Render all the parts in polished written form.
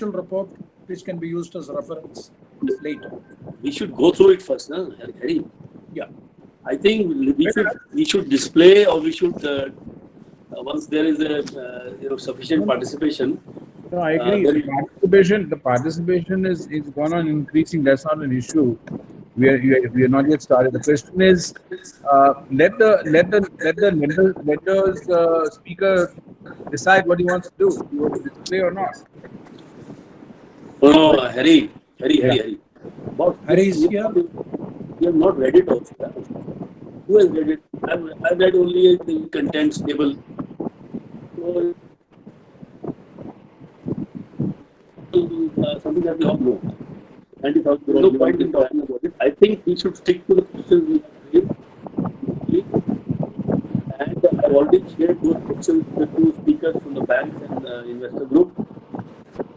report which can be used as reference later. We should go through it first, no? Harry. Yeah. I think we should display, or we should once there is a sufficient participation. No, I agree. The participation is gone on increasing. That's not an issue. We are not yet started. The question is, let the lenders speaker decide what he wants to do. He wants to display or not. No, Harry. About Harry is here. We have not read it also. Who has read it? I've read only the contents table. So, something that we all know. 90,000 crores. No point in talking about it. I think we should stick to the questions we have raised. And I've already shared those questions with the two speakers from the banks and investor group.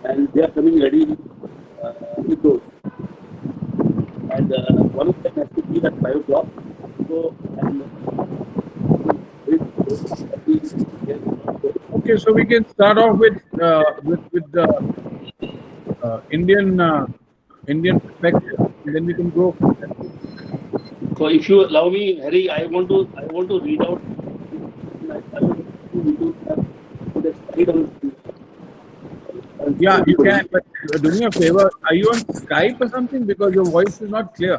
And they are coming ready with those. And one of them has to be at 5 o'clock. So, Okay, so we can start off with the Indian perspective, and then we can go. So, if you allow me, Harry, I want to read out. Yeah, you can. But do me a favor. Are you on Skype or something? Because your voice is not clear.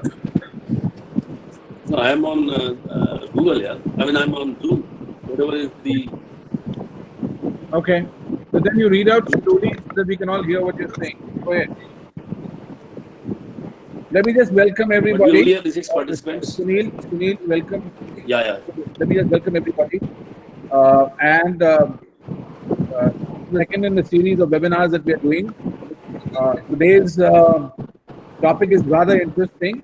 No, I am on Google. Yeah, I mean I'm on Zoom. Whatever is the. Okay. So then you read out slowly so that we can all hear what you're saying. Go ahead. Let me just welcome everybody. But we only have 6 participants. Sunil, welcome. Yeah. Let me just welcome everybody. Second in the series of webinars that we are doing. Today's topic is rather interesting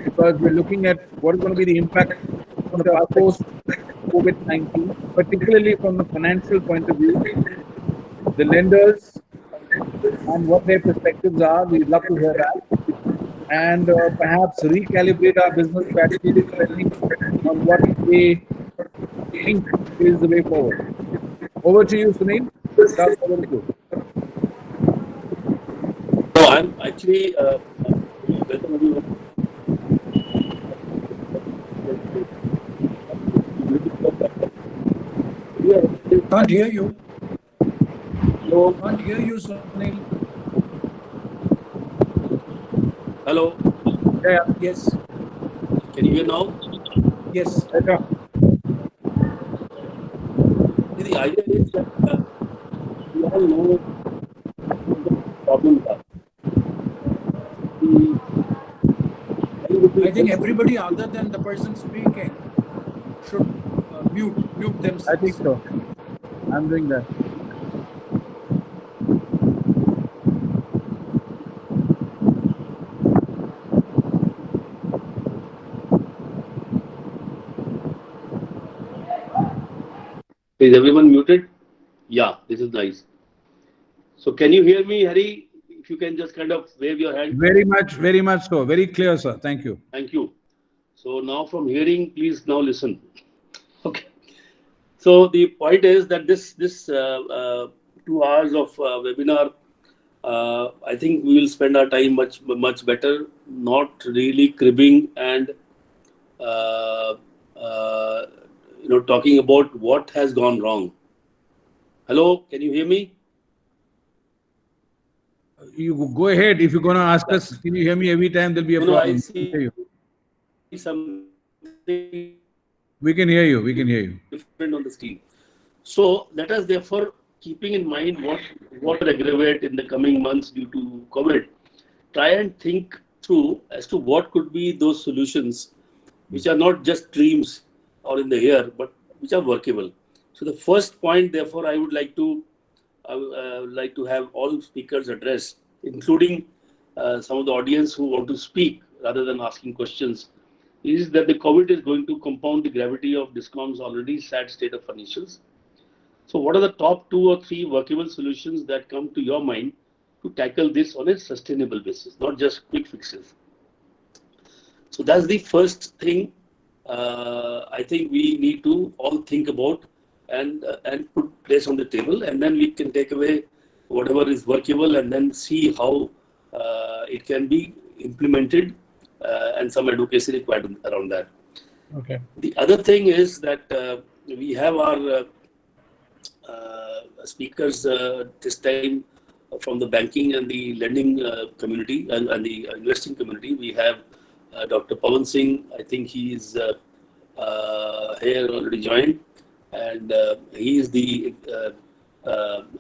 because we're looking at what is going to be the impact of the post-COVID-19, particularly from the financial point of view, the lenders and what their perspectives are. We'd love to hear that. And perhaps recalibrate our business strategy depending on what they think is the way forward. Over to you, Sunil. Over to you. No, I'm actually welcome everyone. Can't hear you. No. Can't hear you, Sunil. Hello. Yeah. Yes. Can you hear now? Yes. Okay. The idea is that we all know the problems are. I think everybody other than the person speaking should mute themselves. I think so. I'm doing that. Is everyone muted? Yeah, this is nice. So can you hear me, Harry? If you can just kind of wave your hand. Very much so. Very clear, sir. Thank you. Thank you. So now from hearing, please now listen. Okay. So the point is that this 2 hours of webinar, I think we will spend our time much better, not really cribbing and talking about what has gone wrong. Hello, can you hear me? You go ahead. If you're going to ask us, can you hear me every time? There'll be a problem. I see something. We can hear you. Different on the screen. So let us therefore, keeping in mind what will aggravate in the coming months due to COVID, try and think through as to what could be those solutions which are not just dreams or in the air, but which are workable. So the first point, therefore, I would like to have all speakers address, including some of the audience who want to speak rather than asking questions, is that the COVID is going to compound the gravity of DISCOM's already sad state of financials. So what are the top 2 or 3 workable solutions that come to your mind to tackle this on a sustainable basis, not just quick fixes? So that's the first thing I think we need to all think about and put place on the table, and then we can take away whatever is workable, and then see how it can be implemented, and some advocacy required around that. Okay. The other thing is that we have our speakers this time from the banking and the lending community, and the investing community. We have Dr. Pawan Singh. I think he is here already joined, and he is the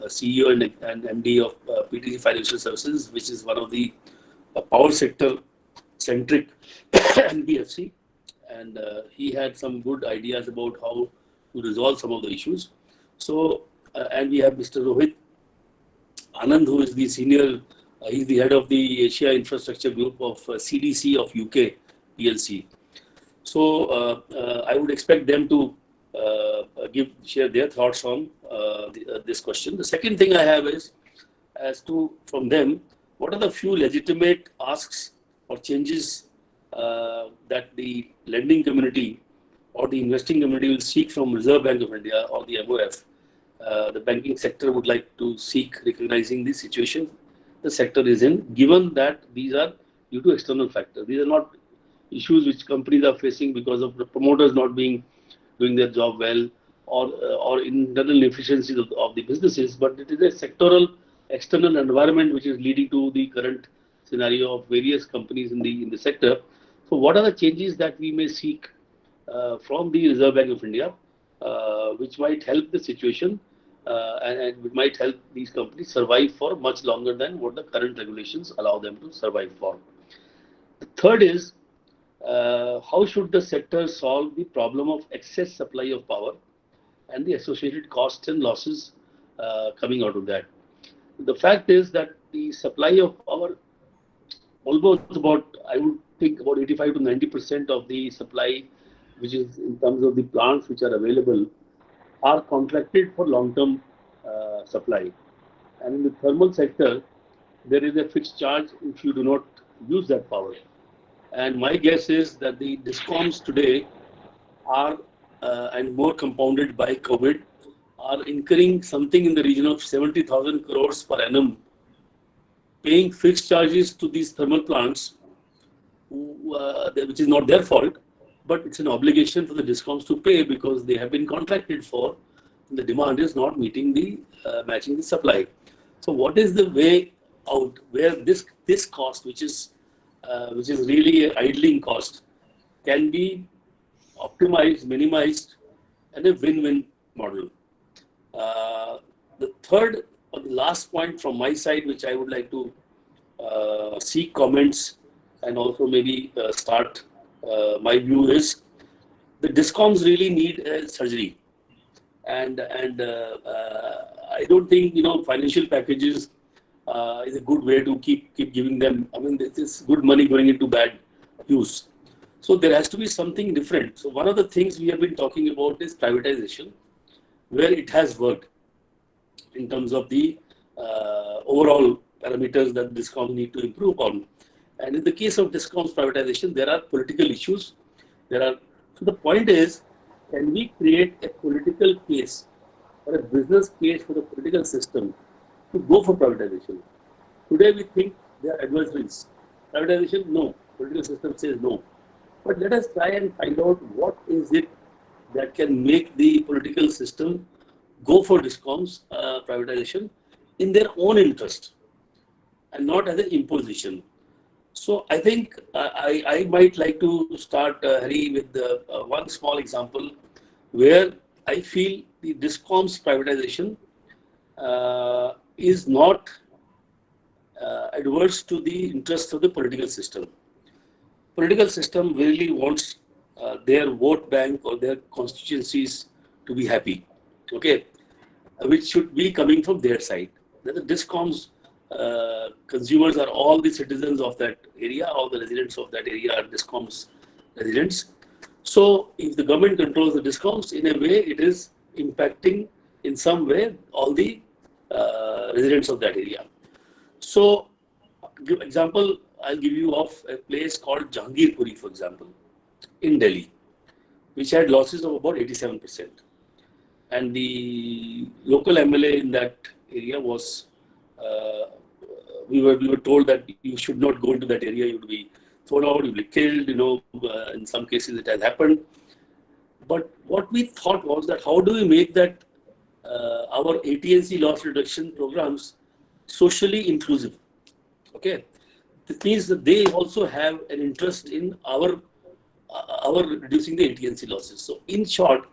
CEO and MD of PTC Financial Services, which is one of the power sector centric NBFC, and he had some good ideas about how to resolve some of the issues. So, and we have Mr. Rohit Anand, who is the senior, he's the head of the Asia Infrastructure Group of CDC of UK PLC. So, I would expect them to share their thoughts on this question. The second thing I have is, as to from them, what are the few legitimate asks or changes that the lending community or the investing community will seek from Reserve Bank of India or the MOF. The banking sector would like to seek, recognizing the situation the sector is in, given that these are due to external factors. These are not issues which companies are facing because of the promoters not doing their job well, or internal inefficiencies of the businesses, but it is a sectoral external environment which is leading to the current scenario of various companies in the sector. So, what are the changes that we may seek from the Reserve Bank of India, which might help the situation, and which might help these companies survive for much longer than what the current regulations allow them to survive for? The third is, how should the sector solve the problem of excess supply of power and the associated costs and losses coming out of that? The fact is that the supply of power, almost about, I would think about 85 to 90% of the supply, which is in terms of the plants which are available, are contracted for long-term supply. And in the thermal sector, there is a fixed charge if you do not use that power. And my guess is that the discoms today are, and more compounded by COVID, are incurring something in the region of 70,000 crores per annum, paying fixed charges to these thermal plants, which is not their fault, but it's an obligation for the discoms to pay because they have been contracted for. The demand is not meeting the matching the supply. So, what is the way out where this cost, which is really an idling cost, can be optimized, minimized, and a win-win model? The third or the last point from my side, which I would like to seek comments and also maybe start my view, is the discoms really need a surgery, and I don't think financial packages is a good way to keep giving them. I mean, this is good money going into bad use. So there has to be something different. So one of the things we have been talking about is privatization, where it has worked in terms of the overall parameters that discoms need to improve on. And in the case of discoms privatization, there are political issues. So the point is, can we create a political case or a business case for the political system to go for privatization? Today we think they are adversaries. Privatization, no. Political system says no. But let us try and find out what is it that can make the political system go for discoms privatization in their own interest and not as an imposition. So I think I might like to start, Hari, with one small example where I feel the discoms privatization is not adverse to the interests of the political system. Political system really wants their vote bank or their constituencies to be happy, okay, which should be coming from their side. The discoms consumers are all the citizens of that area, all the residents of that area are discoms residents. So if the government controls the discoms, in a way it is impacting in some way all the residents of that area. So, example I'll give you of a place called Jahangirpuri, for example, in Delhi, which had losses of about 87%. And the local MLA in that area was we were told that you should not go into that area. You would be thrown out. You'll be killed. In some cases it has happened. But what we thought was that how do we make that our AT&C loss reduction programs socially inclusive? Okay, this means that they also have an interest in our reducing the AT&C losses. So in short,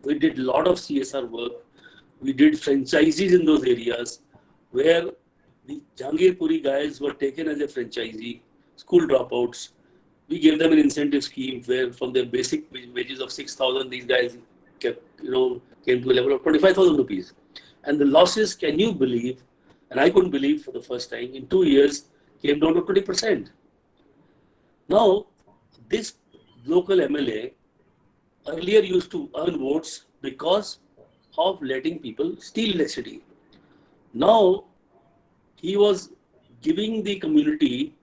we did a lot of CSR work. We did franchisees in those areas where the Jangirpuri guys were taken as a franchisee, school dropouts. We gave them an incentive scheme where from their basic wages of 6,000, these guys came to a level of 25,000 rupees. And the losses, can you believe, and I couldn't believe for the first time, in 2 years came down to 20%. Now, this local MLA earlier used to earn votes because of letting people steal electricity. Now, he was giving the community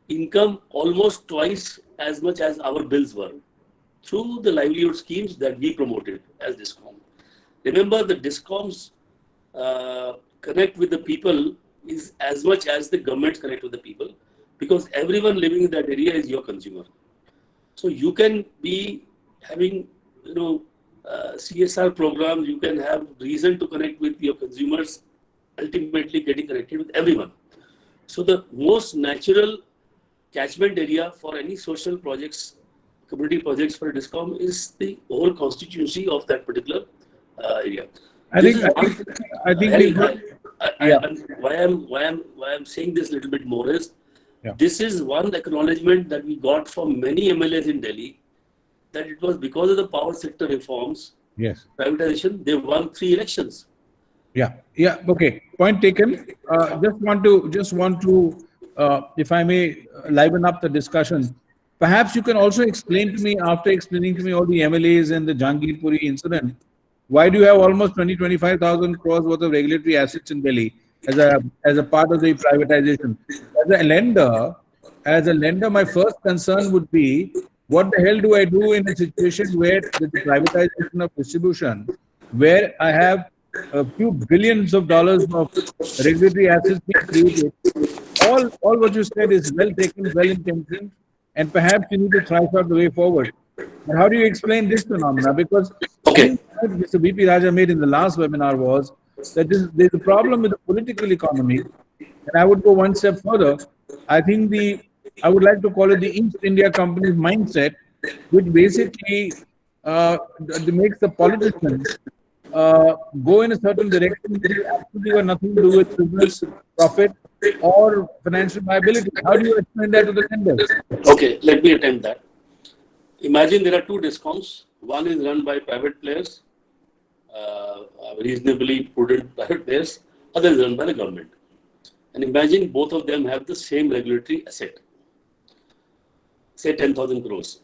income almost twice as much as our bills were through the livelihood schemes that we promoted as DISCOM. Remember, the DISCOMs connect with the people is as much as the governments connect with the people, because everyone living in that area is your consumer. So you can be having CSR programs, you can have reason to connect with your consumers, ultimately getting connected with everyone. So the most natural catchment area for any social projects, community projects for a DISCOM is the whole constituency of that particular area. I think why I'm saying this a little bit more is, this is one acknowledgement that we got from many MLAs in Delhi, that it was because of the power sector reforms, privatization, they won 3 elections. Okay. Point taken. Just want to, if I may, liven up the discussion. Perhaps you can also explain to me, after explaining to me all the MLAs and the Jangirpuri incident, why do you have almost 25,000 crores worth of regulatory assets in Delhi as a part of the privatization? As a lender, my first concern would be, what the hell do I do in a situation where the privatization of distribution, where I have a few billions of dollars of regulatory assets being created? All what you said is well taken, well intentioned, and perhaps you need to thrash out the way forward. But how do you explain this phenomena? Because Mr. BP Raja made in the last webinar was that there's a problem with the political economy, and I would go one step further. I think I would like to call it the East India Company's mindset, which basically makes the politician go in a certain direction which has absolutely got nothing to do with business, profit, or financial viability. How do you explain that to the lenders? Okay, let me attempt that. Imagine there are 2 DISCOMs. One is run by private players, reasonably prudent private players. Other is run by the government. And imagine both of them have the same regulatory asset, say 10,000 crores.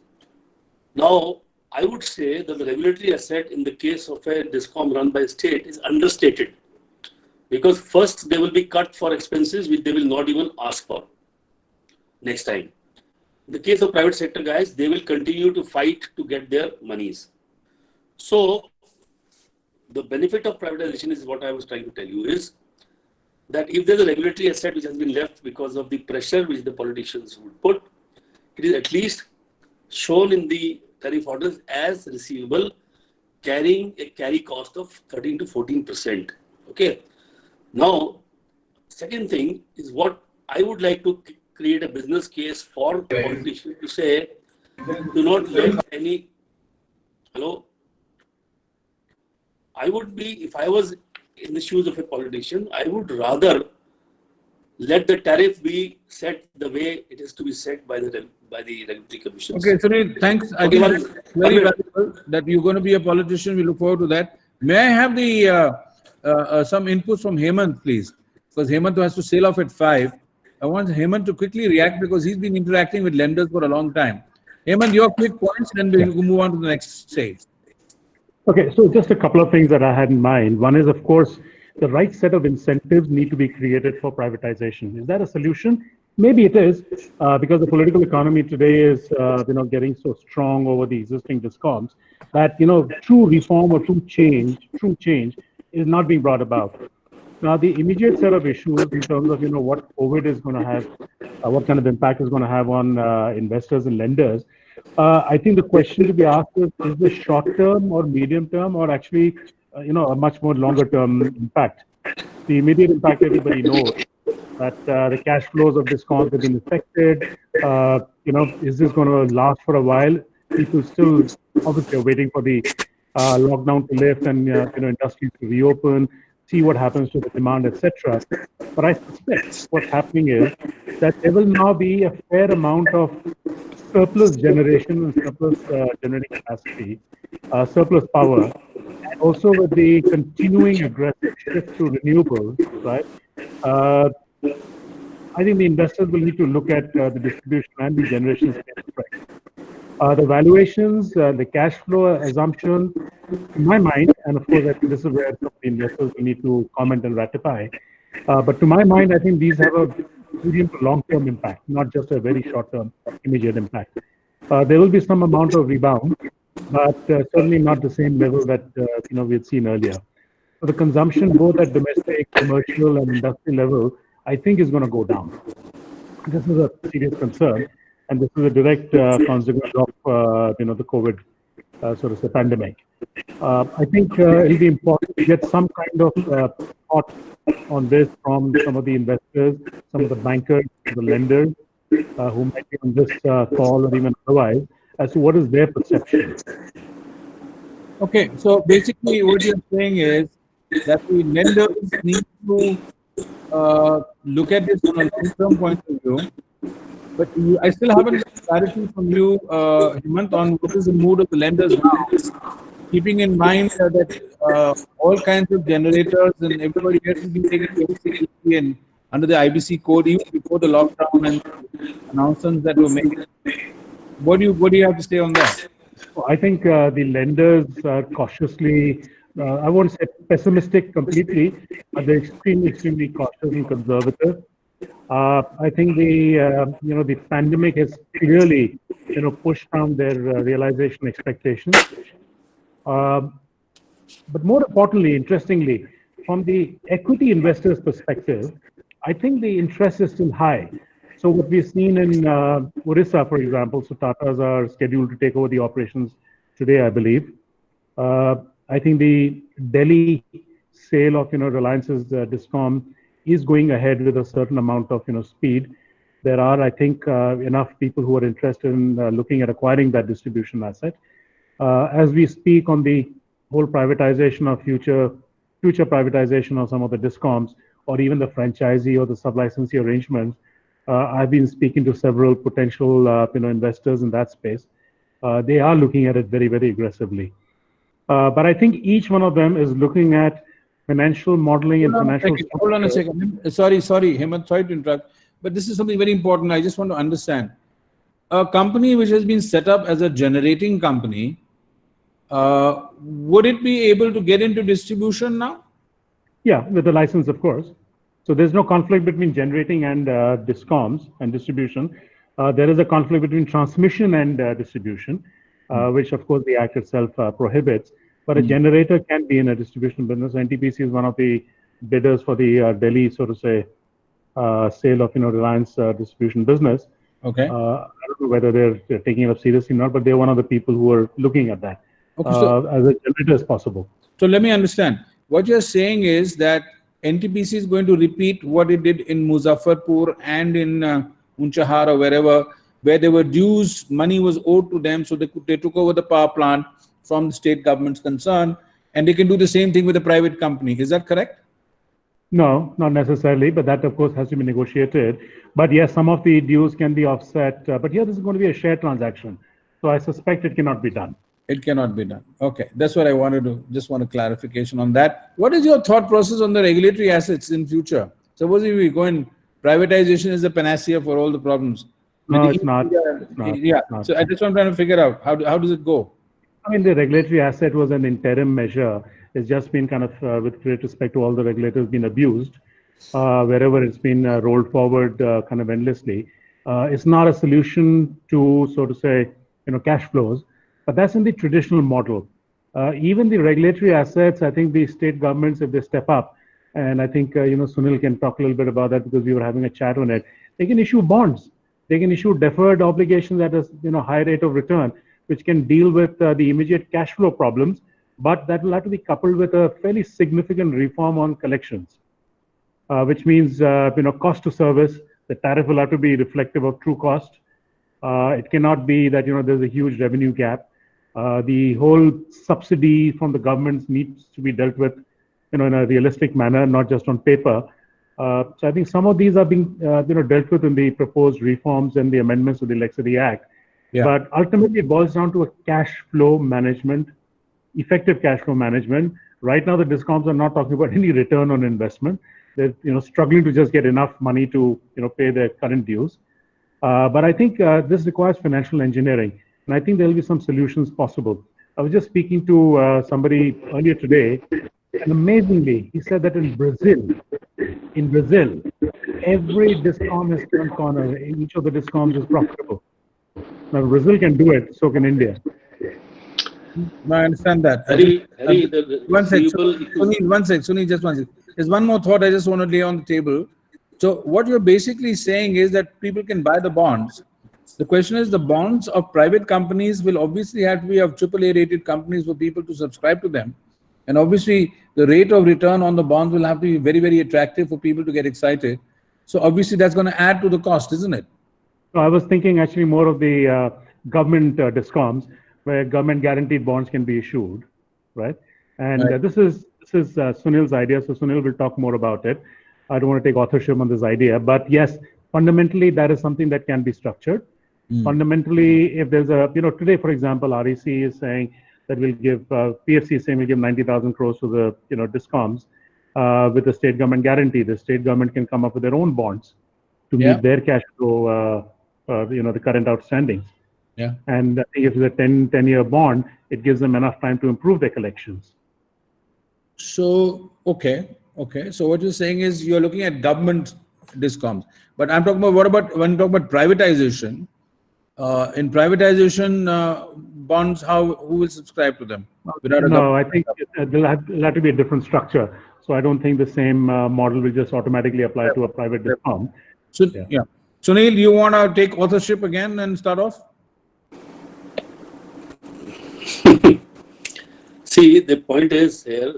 Now, I would say that the regulatory asset in the case of a DISCOM run by state is understated, because first they will be cut for expenses which they will not even ask for next time. In the case of private sector guys, they will continue to fight to get their monies. So the benefit of privatization is what I was trying to tell you is that if there's a regulatory asset which has been left because of the pressure which the politicians would put, it is at least shown in the tariff orders as receivable, carrying a carry cost of 13 to 14%. Okay. Now, second thing is what I would like to create a business case for politicians to say, do not let any. Hello. I would be, if I was in the shoes of a politician, I would rather let the tariff be set the way it is to be set by the regulatory commissions. Okay, Sunil, thanks. I think it's very valuable that you're going to be a politician. We look forward to that. May I have the some inputs from Hemant, please? Because Hemant has to sail off at 5. I want Hemant to quickly react because he's been interacting with lenders for a long time. Hemant, your quick points, and we'll move on to the next stage. Okay, so just a couple of things that I had in mind. One is, of course, the right set of incentives need to be created for privatization. Is that a solution? Maybe it is, because the political economy today is, getting so strong over the existing DISCOMs that, true reform or true change is not being brought about. Now, the immediate set of issues in terms of what COVID is going to have, what kind of impact is going to have on investors and lenders. I think the question to be asked is this short term or medium term, or actually a much more longer term impact? The immediate impact everybody knows that the cash flows of discoms have been affected. Is this going to last for a while? People still obviously are waiting for the lockdown to lift and industries to reopen, see what happens to the demand, etc. But I suspect what's happening is that there will now be a fair amount of surplus generation and surplus generating capacity, surplus power, and also with the continuing aggressive shift to renewables, right? Uh, I think the investors will need to look at the distribution and the generation space right. The valuations, the cash flow assumptions, in my mind, and of course, I think this is where some of the investors will need to comment and ratify. But to my mind, I think these have a medium to long-term impact, not just a very short-term immediate impact. There will be some amount of rebound, but certainly not the same level that we had seen earlier. So the consumption, both at domestic, commercial, and industrial level, I think is going to go down. This is a serious concern, and this is a direct consequence of the COVID sort of the pandemic. I think it'll be important to get some kind of thought on this from some of the investors, some of the bankers, the lenders who might be on this call or even otherwise, as to what is their perception. Okay, so basically what you're saying is that the lenders need to look at this from a long-term point of view. But I still haven't got clarity from you, Hemant, on what is the mood of the lenders now, keeping in mind that all kinds of generators and everybody else has been taking very seriously and under the IBC code even before the lockdown and announcements that were made. What do you have to say on that? I think the lenders are cautiously, I won't say pessimistic completely, but they're extremely cautious and conservative. I think the pandemic has clearly, pushed down their realization expectations. But more importantly, interestingly, from the equity investors' perspective, I think the interest is still high. So what we've seen in Orissa, for example, so Tatas are scheduled to take over the operations today, I believe. I think the Delhi sale of Reliance's Discom is going ahead with a certain amount of speed. There are, I think, enough people who are interested in looking at acquiring that distribution asset. As we speak on the whole privatization of future privatization of some of the discoms, or even the franchisee or the sub-licensee arrangements, I've been speaking to several potential investors in that space. They are looking at it very aggressively. But I think each one of them is looking at financial modeling and financial. Hold on a second. Sorry, Hemant, sorry to interrupt. But this is something very important. I just want to understand. A company which has been set up as a generating company, would it be able to get into distribution now? Yeah, with the license, of course. So there's no conflict between generating and discoms and distribution. There is a conflict between transmission and distribution, which of course the Act itself prohibits. But a generator can be in a distribution business. NTPC is one of the bidders for the Delhi, so to say, sale of Reliance distribution business. Okay. I don't know whether they're taking it up seriously or not, but they're one of the people who are looking at that Okay, so, as a generator as possible. So let me understand. What you're saying is that NTPC is going to repeat what it did in Muzaffarpur and in Unchahar or wherever, where there were dues, money was owed to them, so they took over the power plant from the state government's concern, and they can do the same thing with a private company. Is that correct? No, not necessarily, but that of course has to be negotiated. But yes, some of the dues can be offset. But here this is going to be a share transaction, so I suspect it cannot be done. It cannot be done. Okay, that's what I wanted to, just want a clarification on that. What is your thought process on the regulatory assets in future? Supposing we go in, privatization is the panacea for all the problems. No, it's not. Yeah, so I just want to figure out, how does it go? I mean, the regulatory asset was an interim measure. It's just been kind of, with great respect to all the regulators, been abused wherever it's been rolled forward kind of endlessly. It's not a solution to, so to say, cash flows. But that's in the traditional model. Even the regulatory assets, I think the state governments, if they step up, and I think Sunil can talk a little bit about that because we were having a chat on it. They can issue bonds. They can issue deferred obligations at a high rate of return, which can deal with the immediate cash flow problems, but that will have to be coupled with a fairly significant reform on collections, which means cost to service. The tariff will have to be reflective of true cost. It cannot be that there's a huge revenue gap. The whole subsidy from the governments needs to be dealt with in a realistic manner, not just on paper. So I think some of these are being dealt with in the proposed reforms and the amendments to the Electricity Act. Yeah. But ultimately, it boils down to a cash flow management, effective cash flow management. Right now, the discoms are not talking about any return on investment. They're struggling to just get enough money to pay their current dues. But I think this requires financial engineering, and I think there will be some solutions possible. I was just speaking to somebody earlier today, and amazingly, he said that in Brazil, every discom has turned corner. Each of the discoms is profitable. Now, Brazil can do it, so can India. No, I understand that. One sec, Sunil, just one sec. There's one more thought I just want to lay on the table. So what you're basically saying is that people can buy the bonds. The question is, the bonds of private companies will obviously have to be of AAA rated companies for people to subscribe to them. And obviously, the rate of return on the bonds will have to be very, very attractive for people to get excited. So obviously, that's going to add to the cost, isn't it? So I was thinking actually more of the government discoms, where government guaranteed bonds can be issued, right? And Right. this is Sunil's idea, so Sunil will talk more about it. I don't want to take authorship on this idea, but yes, fundamentally that is something that can be structured. Fundamentally, if there's today, for example, REC is saying that we'll give PFC is saying we'll give 90,000 crores to the discoms with the state government guarantee. The state government can come up with their own bonds to meet their cash flow, the current outstandings. Yeah. And I think if it's a 10-year bond, it gives them enough time to improve their collections. So, okay. So what you're saying is you're looking at government discoms. But I'm talking about, when you talk about privatization, in privatization bonds, who will subscribe to them? No, I think there'll have to be a different structure. So I don't think the same model will just automatically apply to a private discom. So, yeah. Sunil, you want to take authorship again and start off? See, the point is here,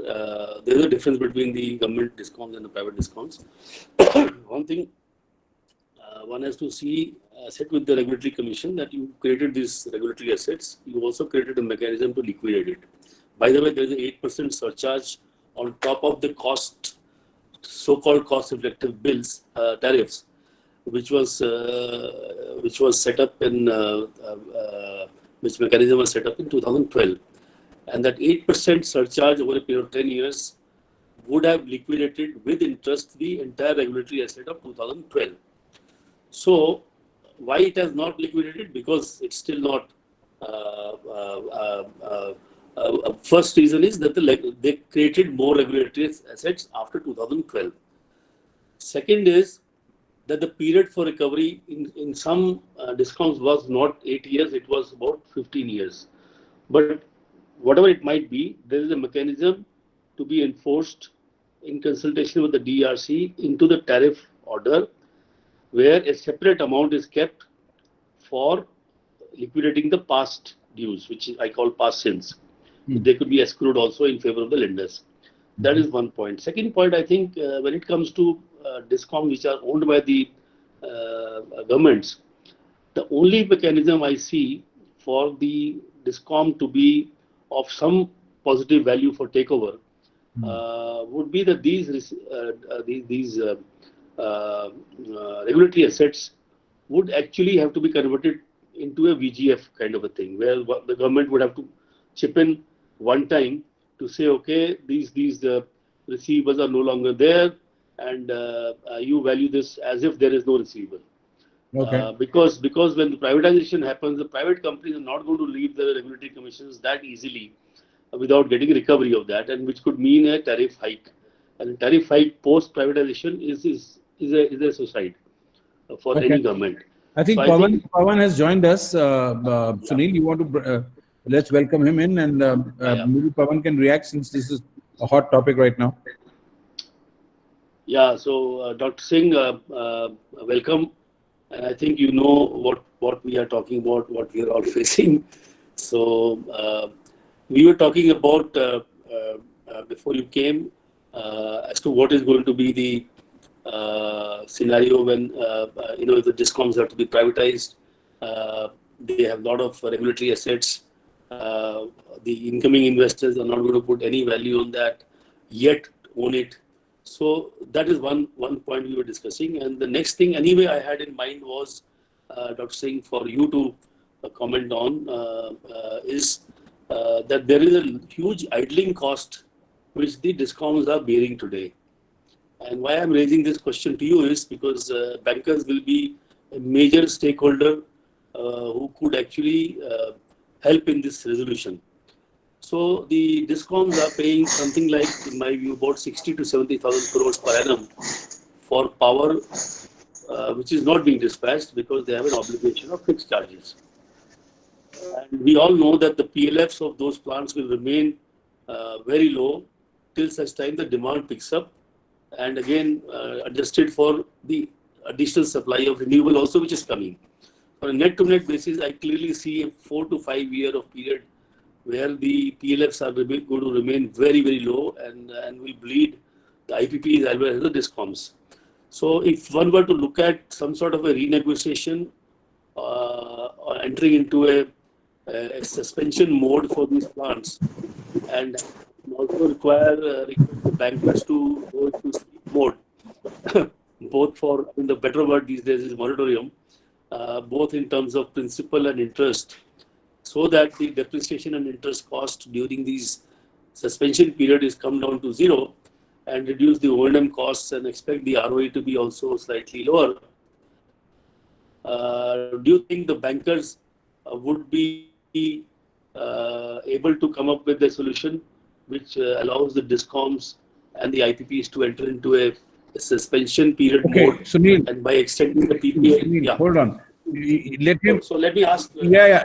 there is a difference between the government discoms and the private discoms. One thing, one has to sit with the regulatory commission that you created these regulatory assets. You also created a mechanism to liquidate it. By the way, there is an 8% surcharge on top of the cost, so-called cost-reflective bills, tariffs, which was set up in, which mechanism was set up in 2012. And that 8% surcharge over a period of 10 years would have liquidated with interest the entire regulatory asset of 2012. So, why it has not liquidated? Because it's still not. First reason is that they created more regulatory assets after 2012. Second is that the period for recovery in some discoms was not 8 years, it was about 15 years. But whatever it might be, there is a mechanism to be enforced in consultation with the DRC into the tariff order, where a separate amount is kept for liquidating the past dues, which I call past sins. They could be escrowed also in favor of the lenders. That is one point. Second point, I think when it comes to discoms which are owned by the governments, the only mechanism I see for the discom to be of some positive value for takeover would be that these regulatory assets would actually have to be converted into a VGF kind of a thing, where the government would have to chip in one time to say, okay, these receivables are no longer there, and you value this as if there is no receivable. Okay. Because when the privatization happens, the private companies are not going to leave the regulatory commissions that easily without getting recovery of that, and which could mean a tariff hike. And a tariff hike post privatization is a suicide for any government. I think Pawan has joined us. Sunil, you want to let's welcome him in, and maybe Pawan can react since this is a hot topic right now. Yeah, so Dr. Singh, welcome. And I think you know what we are talking about, what we are all facing. So we were talking about before you came as to what is going to be the scenario when if the discoms have to be privatized. They have a lot of regulatory assets. The incoming investors are not going to put any value on that yet, own it. So that is one point we were discussing. And the next thing, anyway, I had in mind was, Dr. Singh, for you to comment on is that there is a huge idling cost which the discoms are bearing today. And why I'm raising this question to you is because bankers will be a major stakeholder who could actually help in this resolution. So the discoms are paying something like, in my view, about 60 to 70,000 crores per annum for power, which is not being dispatched because they have an obligation of fixed charges. And we all know that the PLFs of those plants will remain very low till such time the demand picks up, and again adjusted for the additional supply of renewable also, which is coming. On a net-to-net basis, I clearly see a 4 to 5 year of period where the PLFs are going to remain very, very low and will bleed the IPPs as well as the discoms. So if one were to look at some sort of a renegotiation or entering into a suspension mode for these plants, and also request the bankers to go into sleep mode, both for, the better word these days is moratorium, both in terms of principal and interest, so that the depreciation and interest cost during these suspension period is come down to zero and reduce the O&M costs and expect the ROE to be also slightly lower. Do you think the bankers would be able to come up with a solution which allows the discoms and the IPPs to enter into a suspension period Okay, mode, Sunil. and by extending the PPA? Sunil, Yeah. hold on. Let him. So let me ask. Yeah.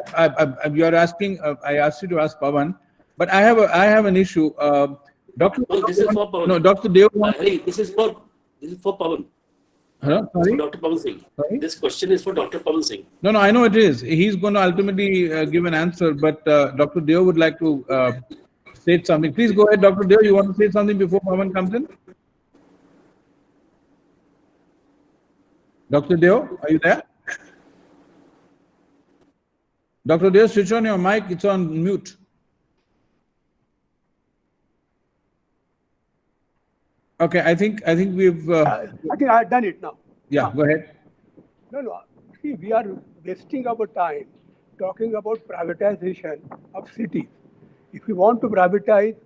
You are asking. I asked you to ask Pawan, but I have an issue. Doctor. No, this is for Pawan. No, Doctor Dev. Hey, this is for Pawan. Hello? It's for Sorry. Dr. Pawan Singh. Sorry? This question is for Dr. Pawan Singh. No, I know it is. He's going to ultimately give an answer, but Dr. Dev would like to say something. Please go ahead, Dr. Dev. You want to say something before Pawan comes in? Dr. Dev, are you there? Dr. Dev, switch on your mic. It's on mute. Okay, I think we've. I think I have done it now. Yeah, go ahead. No. See, we are wasting our time talking about privatization of cities. If we want to privatize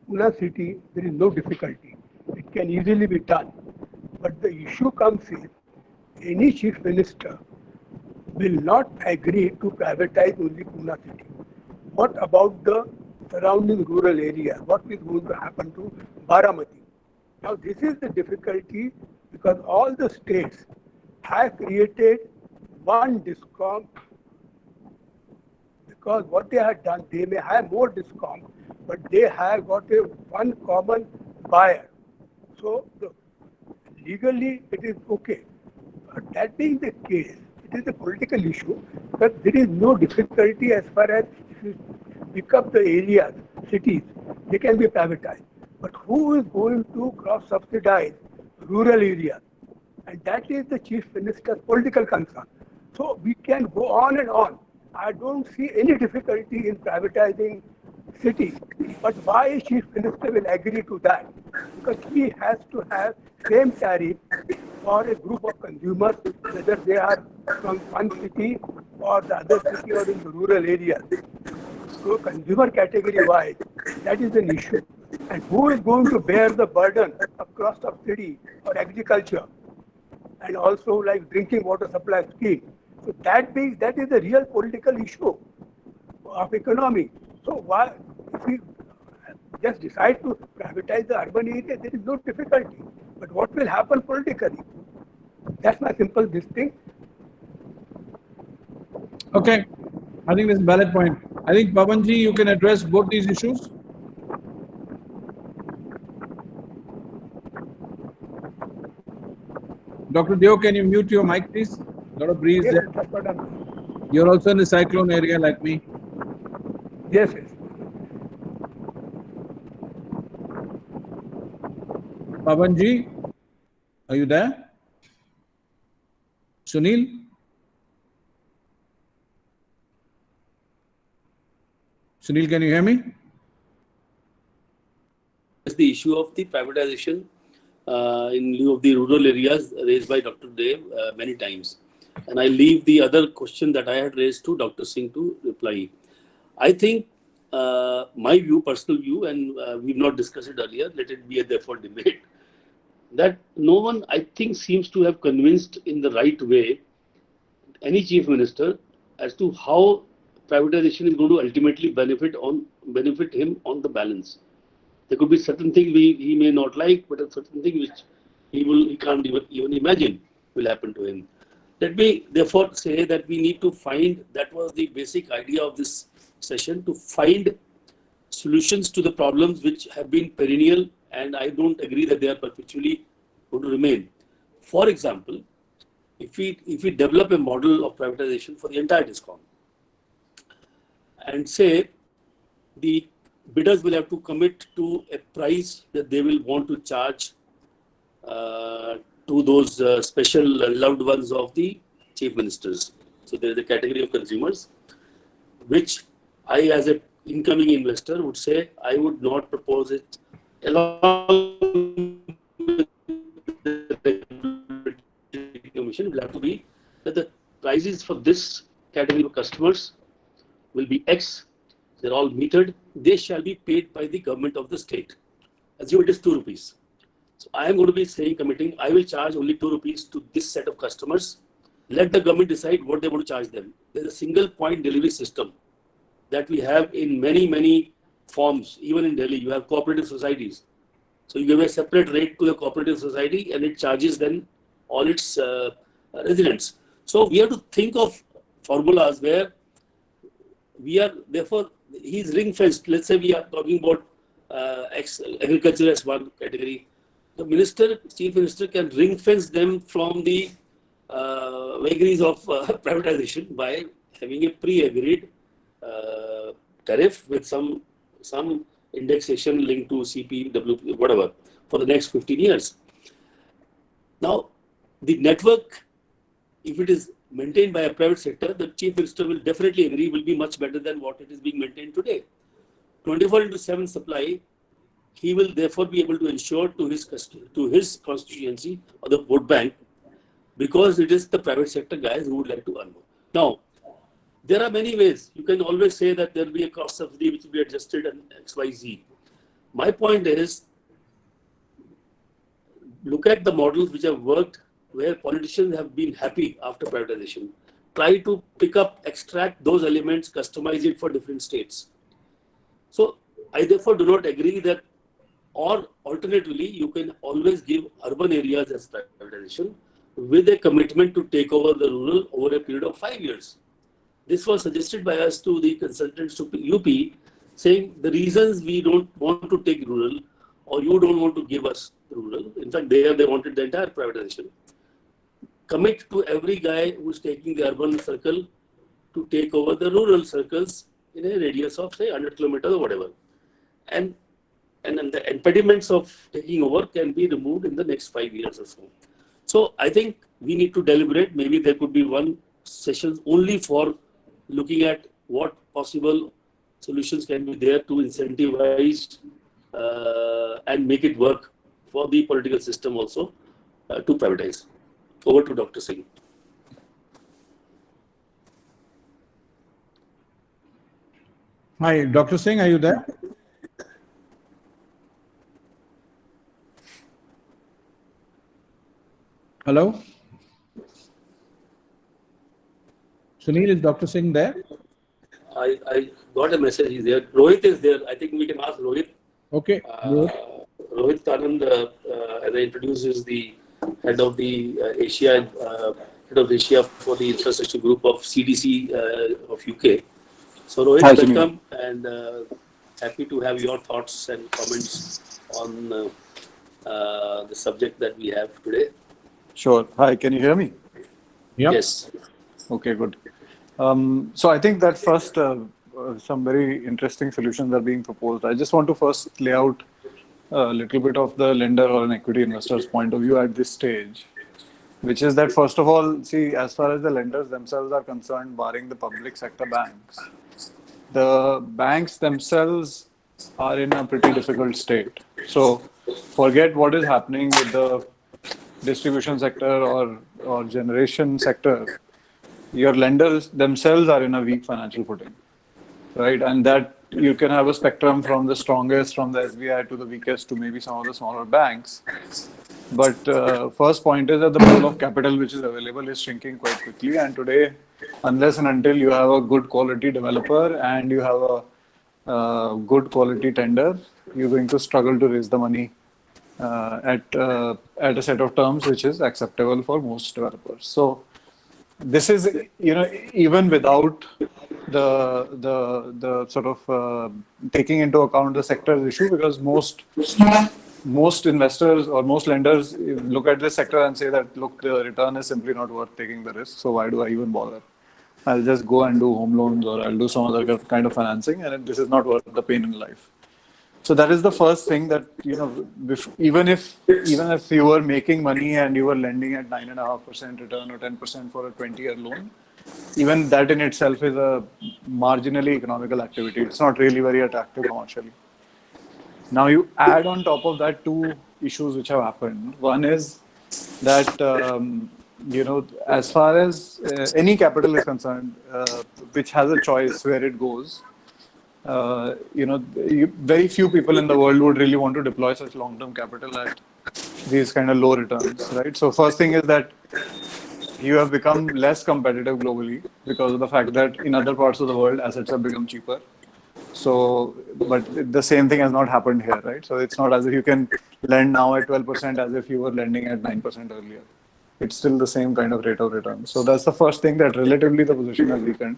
Pune city, there is no difficulty. It can easily be done. But the issue comes in, any chief minister will not agree to privatize only Pune city. What about the surrounding rural area? What is going to happen to Baramati? Now, this is the difficulty because all the states have created one discom, because what they have done, they may have more discom, but they have got one common buyer. So legally it is okay. But that being the case, it is a political issue, but there is no difficulty as far as if you pick up the areas, cities, they can be privatized. But who is going to cross-subsidize rural areas? And that is the chief minister's political concern. So we can go on and on. I don't see any difficulty in privatizing cities. But why a chief minister will agree to that? Because he has to have same tariff for a group of consumers, whether they are from one city or the other city or in the rural areas. So consumer category wise, that is an issue. And who is going to bear the burden of cross-subsidy or agriculture? And also like drinking water supply scheme. So that is a real political issue of economy. So why, if we just decide to privatize the urban area, there is no difficulty. But what will happen politically? That's my simple this thing. Okay, I think that's a valid point. I think Pawanji, you can address both these issues. Dr. Deo, can you mute your mic, please? A lot of breeze Yes, there. yes, that's what I'm. You're also in the cyclone area like me. Yes, yes. Pavanji, are you there? Sunil? Sunil, can you hear me? The issue of the privatization in lieu of the rural areas raised by Dr. Dev many times. And I leave the other question that I had raised to Dr. Singh to reply. I think my view, personal view, and we've not discussed it earlier, let it be a therefore debate, that no one, I think, seems to have convinced in the right way any chief minister as to how privatization is going to ultimately benefit him on the balance. There could be certain things he may not like, but a certain thing which he can't even imagine will happen to him. Let me therefore say that we need to find, that was the basic idea of this session, to find solutions to the problems which have been perennial, and I don't agree that they are perpetually going to remain. For example, if we develop a model of privatization for the entire DISCOM and say the bidders will have to commit to a price that they will want to charge to those special loved ones of the chief ministers. So there is a category of consumers which I, as an incoming investor, would say I would not propose it along with the regulatory commission. Will have to be that the prices for this category of customers will be X. They're all metered. They shall be paid by the government of the state. Assume it is 2 rupees. So I am going to be saying, committing, I will charge only 2 rupees to this set of customers. Let the government decide what they want to charge them. There's a single point delivery system that we have in many forms. Even in Delhi, you have cooperative societies. So you give a separate rate to the cooperative society and it charges then all its residents. So we have to think of formulas where we are, therefore, he's ring fenced. Let's say we are talking about agriculture as one category. The minister, chief minister, can ring fence them from the vagaries of privatization by having a pre-agreed tariff with some indexation linked to CP, WP, whatever, for the next 15 years. Now, the network, if it is maintained by a private sector, the chief minister will definitely agree will be much better than what it is being maintained today. 24/7 supply, he will therefore be able to ensure to his constituency or the vote bank, because it is the private sector guys who would like to earn more. Now, there are many ways. You can always say that there will be a cost subsidy which will be adjusted and XYZ. My point is, look at the models which have worked where politicians have been happy after privatization. Try to pick up, extract those elements, customize it for different states. So I therefore do not agree that, or alternatively, you can always give urban areas as privatization with a commitment to take over the rural over a period of 5 years. This was suggested by us to the consultants to UP, saying the reasons we don't want to take rural, or you don't want to give us rural. In fact, they wanted the entire privatization. Commit to every guy who's taking the urban circle to take over the rural circles in a radius of, say, 100 kilometers or whatever. And then the impediments of taking over can be removed in the next 5 years or so. So I think we need to deliberate. Maybe there could be one session only for looking at what possible solutions can be there to incentivize and make it work for the political system also to privatize. Over to Dr. Singh. Hi, Dr. Singh, are you there? Hello? Sunil, is Dr. Singh there? I got a message. He's there. Rohit is there. I think we can ask Rohit. Okay. Rohit Anand, as I introduced, is the head of the Asia for the infrastructure group of CDC of UK. So Rohit, Hi, welcome, and happy to have your thoughts and comments on the subject that we have today. Sure. Hi, can you hear me? Yep. Yes. Okay, good. So I think that first, some very interesting solutions are being proposed. I just want to first lay out a little bit of the lender or an equity investor's point of view at this stage, which is that first of all, see, as far as the lenders themselves are concerned, barring the public sector banks, the banks themselves are in a pretty difficult state. So forget what is happening with the distribution sector or generation sector. Your lenders themselves are in a weak financial footing, right? And that you can have a spectrum from the strongest, from the SBI to the weakest to maybe some of the smaller banks. But first point is that the pool of capital which is available is shrinking quite quickly. And today, unless and until you have a good quality developer and you have a good quality tender, you're going to struggle to raise the money at a set of terms which is acceptable for most developers. So this is, even without the sort of taking into account the sector's issue, because most investors or most lenders look at this sector and say that, look, the return is simply not worth taking the risk. So why do I even bother? I'll just go and do home loans or I'll do some other kind of financing, and this is not worth the pain in life. So that is the first thing that, even if you were making money and you were lending at 9.5% return or 10% for a 20-year loan, even that in itself is a marginally economical activity. It's not really very attractive commercially. Now you add on top of that two issues which have happened. One is that, as far as any capital is concerned, which has a choice where it goes, very few people in the world would really want to deploy such long-term capital at these kind of low returns, right? So first thing is that you have become less competitive globally because of the fact that in other parts of the world, assets have become cheaper. So, but the same thing has not happened here, right? So it's not as if you can lend now at 12% as if you were lending at 9% earlier. It's still the same kind of rate of return. So that's the first thing, that relatively the position has weakened.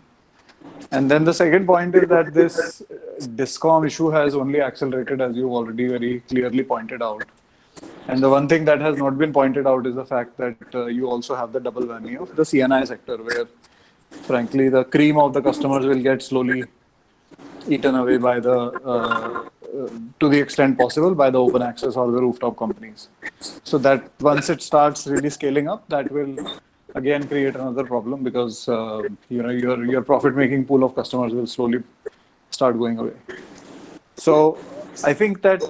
And then the second point is that this DISCOM issue has only accelerated, as you've already very clearly pointed out. And the one thing that has not been pointed out is the fact that you also have the double whammy of the CNI sector, where frankly the cream of the customers will get slowly eaten away by to the extent possible by the open access or the rooftop companies. So that once it starts really scaling up, that will again create another problem, because your profit-making pool of customers will slowly start going away. So I think that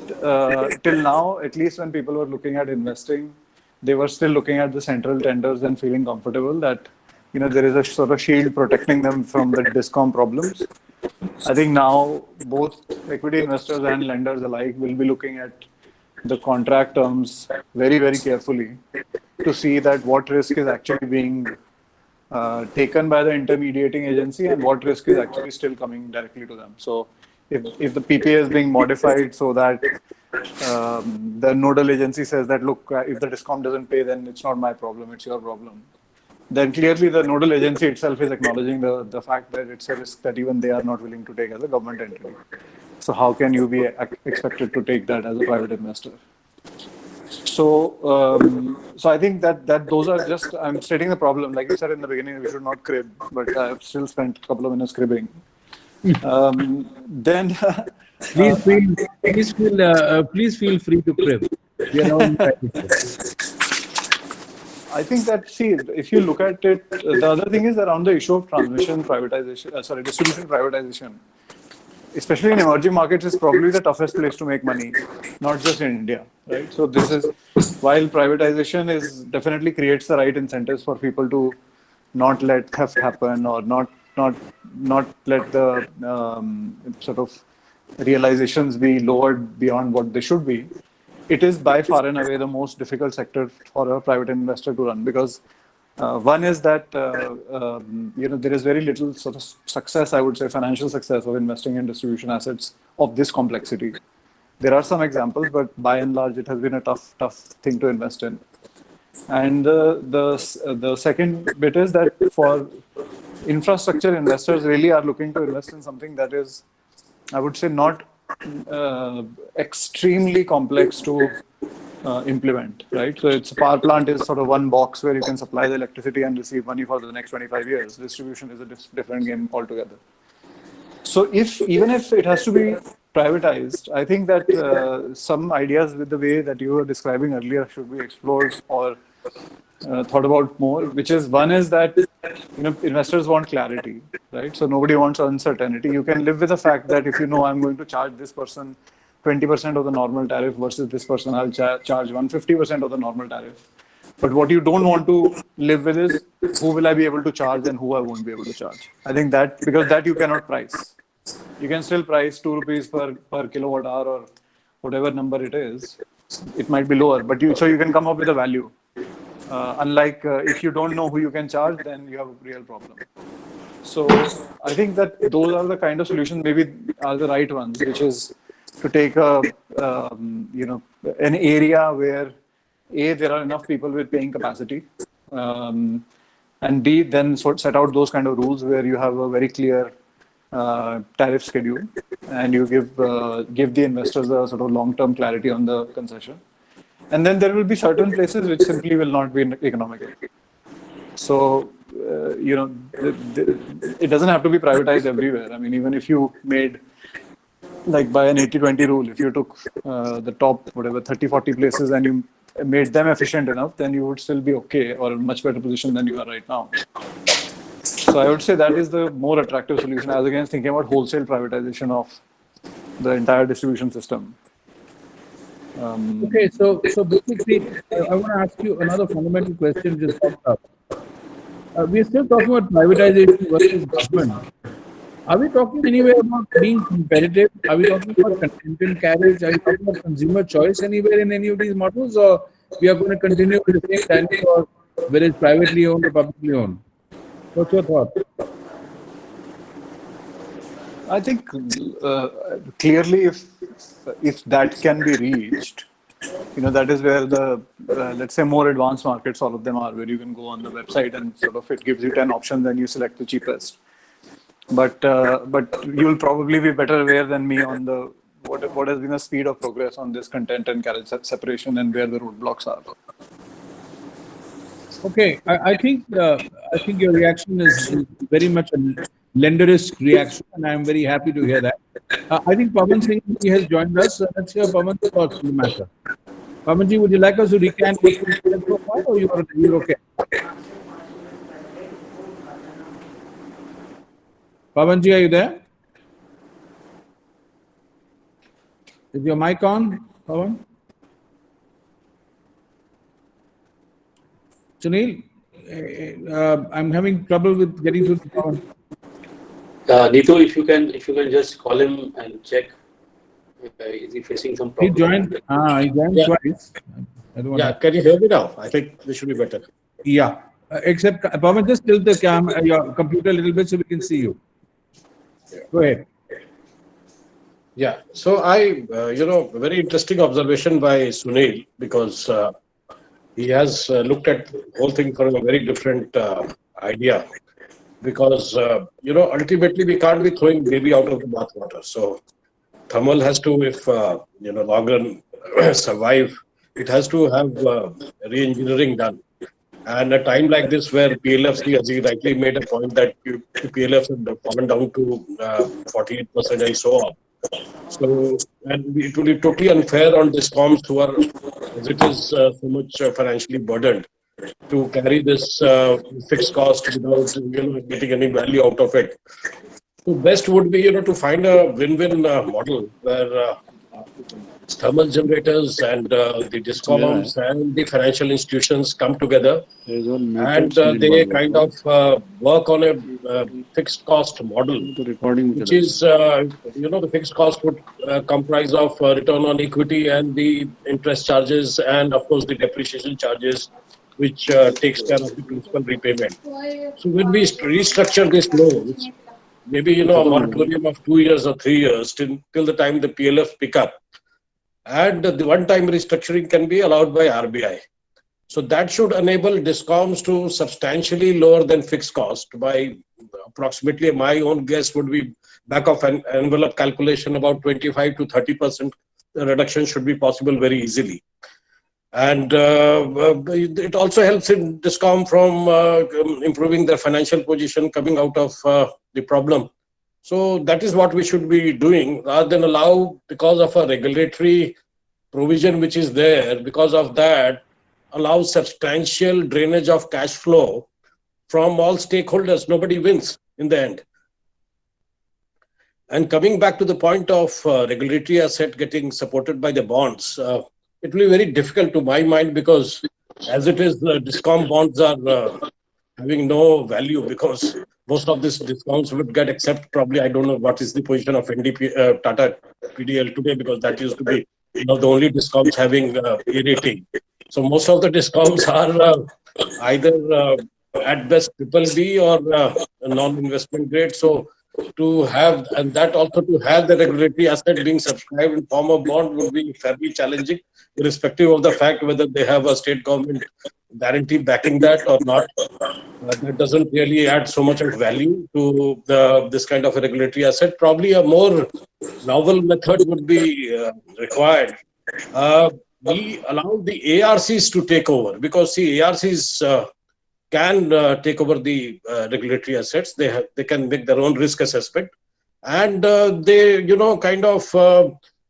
till now, at least when people were looking at investing, they were still looking at the central tenders and feeling comfortable that there is a sort of shield protecting them from the DISCOM problems. I think now both equity investors and lenders alike will be looking at the contract terms very, very carefully to see that what risk is actually being taken by the intermediating agency and what risk is actually still coming directly to them. So if the PPA is being modified so that the nodal agency says that, look, if the DISCOM doesn't pay, then it's not my problem, it's your problem, then clearly the nodal agency itself is acknowledging the fact that it's a risk that even they are not willing to take as a government entity. So how can you be expected to take that as a private investor? So I think that those are just, I'm stating the problem. Like you said in the beginning, we should not crib, but I've still spent a couple of minutes cribbing. Then Please feel free to crib. We are all I think that, see, if you look at it, the other thing is around the issue of transmission privatization, distribution privatization, especially in emerging markets, is probably the toughest place to make money, not just in India, right? So this is, while privatization is definitely creates the right incentives for people to not let theft happen or not let the sort of realizations be lowered beyond what they should be, it is by far and away the most difficult sector for a private investor to run, because one is that there is very little sort of success, I would say, financial success of investing in distribution assets of this complexity. There are some examples, but by and large, it has been a tough thing to invest in. And the second bit is that for infrastructure investors really are looking to invest in something that is, I would say, not extremely complex to implement, right? So it's power plant is sort of one box where you can supply the electricity and receive money for the next 25 years. Distribution is a different game altogether. So even if it has to be privatized, I think that some ideas with the way that you were describing earlier should be explored or thought about more, which is one is that investors want clarity, right? So nobody wants uncertainty. You can live with the fact that if you know I'm going to charge this person 20% of the normal tariff versus this person I'll charge 150% of the normal tariff. But what you don't want to live with is who will I be able to charge and who I won't be able to charge. I think that because that you cannot price. You can still price 2 rupees per kilowatt hour or whatever number it is. It might be lower, but you can come up with a value. Unlike if you don't know who you can charge, then you have a real problem. So I think that those are the kind of solutions maybe are the right ones, which is to take an area where A, there are enough people with paying capacity, and B, then set out those kind of rules where you have a very clear tariff schedule and you give the investors a sort of long-term clarity on the concession. And then there will be certain places which simply will not be economical. So, it doesn't have to be privatized everywhere. I mean, even if you made, like by an 80-20 rule, if you took the top, 30, 40 places and you made them efficient enough, then you would still be okay or in a much better position than you are right now. So I would say that is the more attractive solution as against thinking about wholesale privatization of the entire distribution system. Okay, so basically, I want to ask you another fundamental question just popped up. We are still talking about privatization versus government. Are we talking anywhere about being competitive? Are we talking about contingent carriage? Are we talking about consumer choice anywhere in any of these models, or we are going to continue with the same dinosaur, whether it's privately owned or publicly owned? What's your thought? I think clearly, if that can be reached, that is where the let's say more advanced markets, all of them are, where you can go on the website and sort of it gives you 10 options and you select the cheapest. But you will probably be better aware than me on the what has been the speed of progress on this content and carriage separation and where the roadblocks are. Okay, I think your reaction is very much a lenderisk reaction, and I'm very happy to hear that. I think Pawan Singh has joined us. Let's hear Pawan's thoughts on the matter. Pawanji, would you like us to recant what you said so far, or you're okay? Pawanji, are you there? Is your mic on, Pawan? Sunil, I'm having trouble with getting to the Pawan. Neetu, if you can just call him and check. Is he facing some problem? He joined twice. Yeah, can you hear me now? I think this should be better. Yeah, except Pawan, just tilt the your computer a little bit so we can see you. Go ahead. Yeah, so very interesting observation by Sunil, because he has looked at the whole thing from a very different idea. Because, ultimately we can't be throwing baby out of the bathwater. So thermal has to, if, long run survive, it has to have re-engineering done. And a time like this where PLFs, as he rightly made a point that PLFs have fallen down to 48% and so on. So, and it will be totally unfair on discoms who are, as it is, so much financially burdened, to carry this fixed cost without getting any value out of it. So best would be to find a win-win model where thermal generators and the discoms and the financial institutions come together and they kind of work on a fixed cost model, which is the fixed cost would comprise of return on equity and the interest charges and of course the depreciation charges, which takes care of the principal repayment. So when we restructure this loans, maybe a moratorium of 2 years or 3 years till the time the PLF pick up, and the one-time restructuring can be allowed by RBI. So that should enable discoms to substantially lower than fixed cost by approximately, my own guess would be back of an envelope calculation, about 25 to 30% reduction should be possible very easily. And it also helps in DISCOM from improving their financial position coming out of the problem. So that is what we should be doing, rather than allow, because of a regulatory provision which is there, because of that, allow substantial drainage of cash flow from all stakeholders. Nobody wins in the end. And coming back to the point of regulatory asset getting supported by the bonds, it will be very difficult to my mind, because as it is, DISCOM bonds are having no value, because most of these discounts would get, except probably, I don't know what is the position of NDP, Tata PDL today, because that used to be one of the only discounts having A rating. So most of the discounts are either at best BBB or non-investment grade. So to have, and that also to have the regulatory asset being subscribed in form of bond would be fairly challenging, irrespective of the fact whether they have a state government guarantee backing that or not. That doesn't really add so much of value to this kind of a regulatory asset. Probably a more novel method would be required. We allow the ARCs to take over, because see, ARCs can take over the regulatory assets. They can make their own risk assessment, and they kind of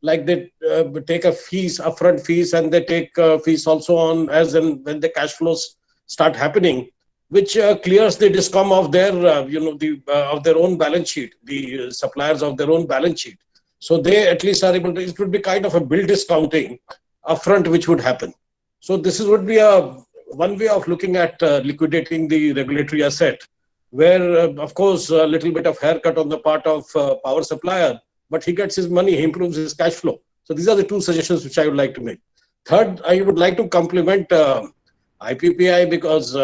like they take a fees, upfront fees, and they take fees also on as and when the cash flows start happening, which clears the DISCOM of their of their own balance sheet, the suppliers of their own balance sheet. So they at least are able to. It would be kind of a bill discounting upfront which would happen. So this would be one way of looking at liquidating the regulatory asset, where of course a little bit of haircut on the part of power supplier, but he gets his money, he improves his cash flow. So these are the two suggestions which I would like to make. Third, I would like to compliment IPPAI, because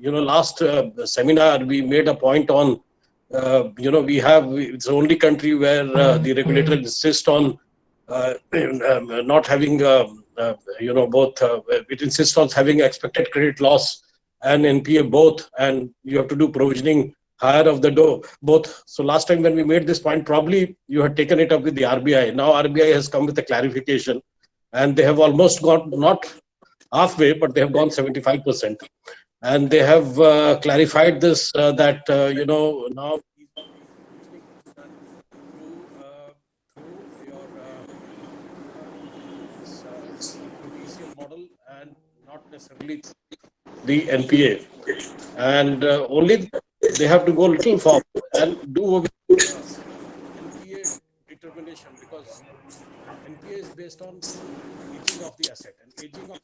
last seminar we made a point on it's the only country where the regulator insists on not having both. It insists on having expected credit loss and NPA both, and you have to do provisioning higher of the door both. So last time when we made this point, probably you had taken it up with the RBI. Now RBI has come with a clarification, and they have almost got, not halfway, but they have gone 75%, and they have clarified this that now model and not necessarily the NPA, and only they have to go a little forward and do NPA determination, because NPA is based on aging of the asset, and aging of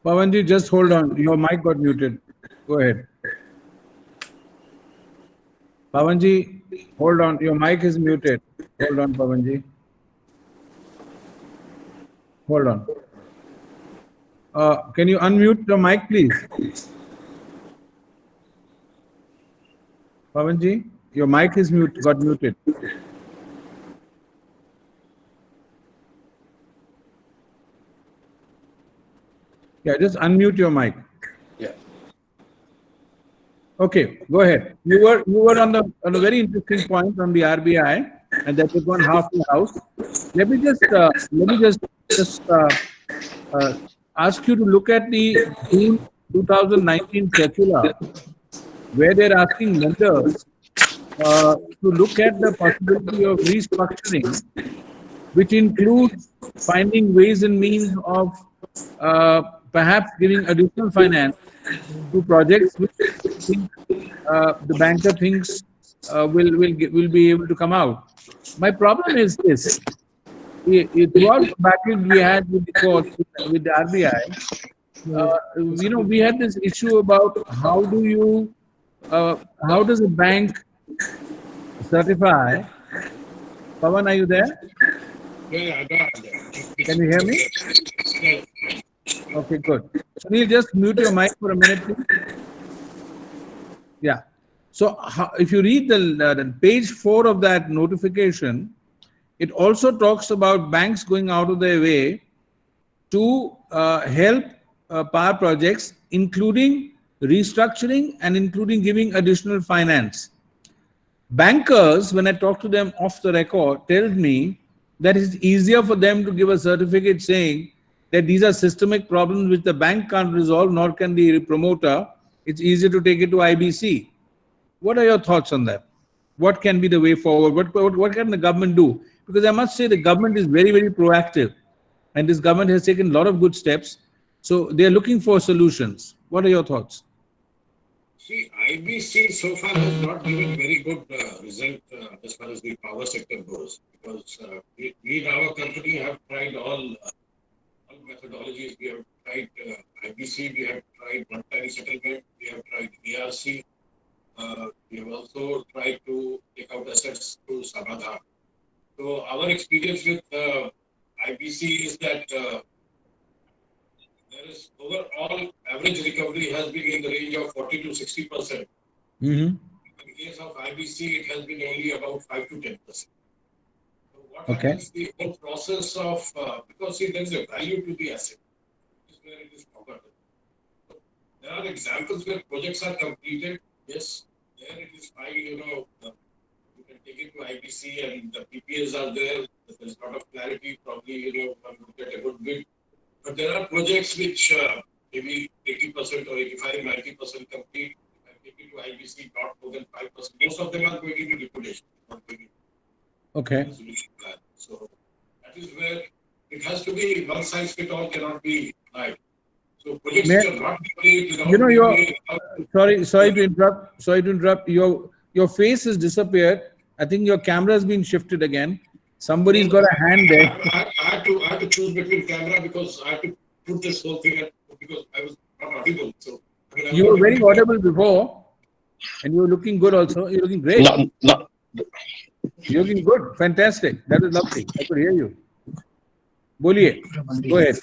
Pawanji, just hold on. Your mic got muted. Go ahead. Pawanji, hold on. Your mic is muted. Hold on, Pawanji. Hold on. Can you unmute your mic, please? Pawanji, your mic is got muted. Yeah, just unmute your mic. Yeah. Okay, go ahead. You were on a very interesting point on the RBI, and that was one half the house. Let me just ask you to look at the June 2019 circular, where they're asking lenders to look at the possibility of restructuring, which includes finding ways and means of perhaps giving additional finance to projects which the banker thinks will be able to come out. My problem is this: throughout the battle we had with the court, with the RBI, we had this issue about how does a bank certify? Pawan, are you there? Yeah. Can you hear me? Okay, good. Sunil, just mute your mic for a minute, please. Yeah. So if you read the page 4 of that notification, it also talks about banks going out of their way to help power projects, including restructuring and including giving additional finance. Bankers, when I talk to them off the record, tell me that it's easier for them to give a certificate saying that these are systemic problems which the bank can't resolve, nor can the promoter. It's easier to take it to IBC. What are your thoughts on that? What can be the way forward? What can the government do? Because I must say the government is very, very proactive, and this government has taken a lot of good steps. So they are looking for solutions. What are your thoughts? See, IBC so far has not given very good result as far as the power sector goes, because we in our company have tried all methodologies. We have tried IBC, we have tried one-time settlement, we have tried ARC, we have also tried to take out assets through Samadha. So our experience with IBC is that there is overall average recovery has been in the range of 40 to 60%. In case of IBC, it has been only about 5 to 10%. So what happens, the whole process of, because see, there is a value to the asset, this is where it is forgotten. So there are examples where projects are completed, yes, there it is fine, you can take it to IBC and the PPAs are there, there's a lot of clarity, probably, one will get a good bid. But there are projects which maybe 80% or 85, 90% complete. If I take it to IBC, not more than 5%. Most of them are going into liquidation. Okay. So that is where it has to be one size fit all cannot be right. So projects which are not complete. Sorry to interrupt. Your face has disappeared. I think your camera has been shifted again. Somebody's got a hand there. I had to choose between camera because I had to put this whole thing because I was not audible. So you were very audible before, and you were looking good also. You're looking great. No. You're looking good. Fantastic. That is lovely. I could hear you. Boliye. Go ahead.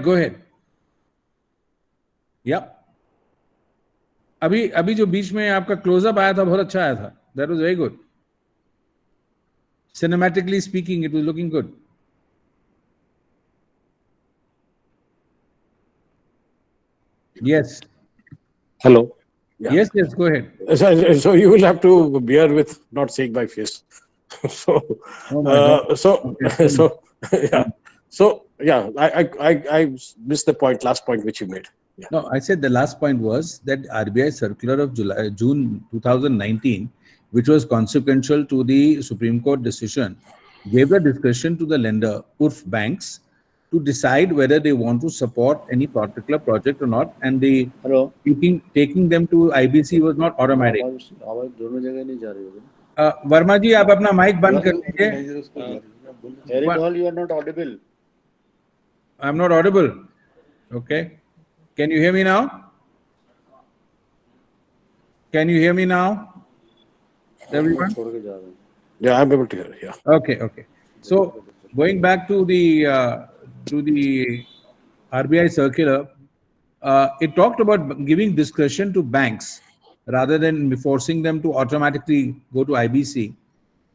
Go ahead. Yep. अभी जो बीच में आपका close up आया था बहुत अच्छा आया था. That was very good. Cinematically speaking, it was looking good. Yes. Hello. Yeah. Yes, go ahead. So you will have to bear with not seeing my face. So, I missed the last point which you made. Yeah. No, I said the last point was that RBI circular of June 2019, which was consequential to the Supreme Court decision, gave the discretion to the lender, URF banks, to decide whether they want to support any particular project or not, and the taking them to IBC was not automatic. Verma ji, आप अपना mic बंद कर लीजिए. You are not audible. I'm not audible. Okay. Can you hear me now? Can you hear me now? Everyone? Yeah, I'm able to hear. Yeah. Okay. So going back to the RBI circular, it talked about giving discretion to banks rather than forcing them to automatically go to IBC.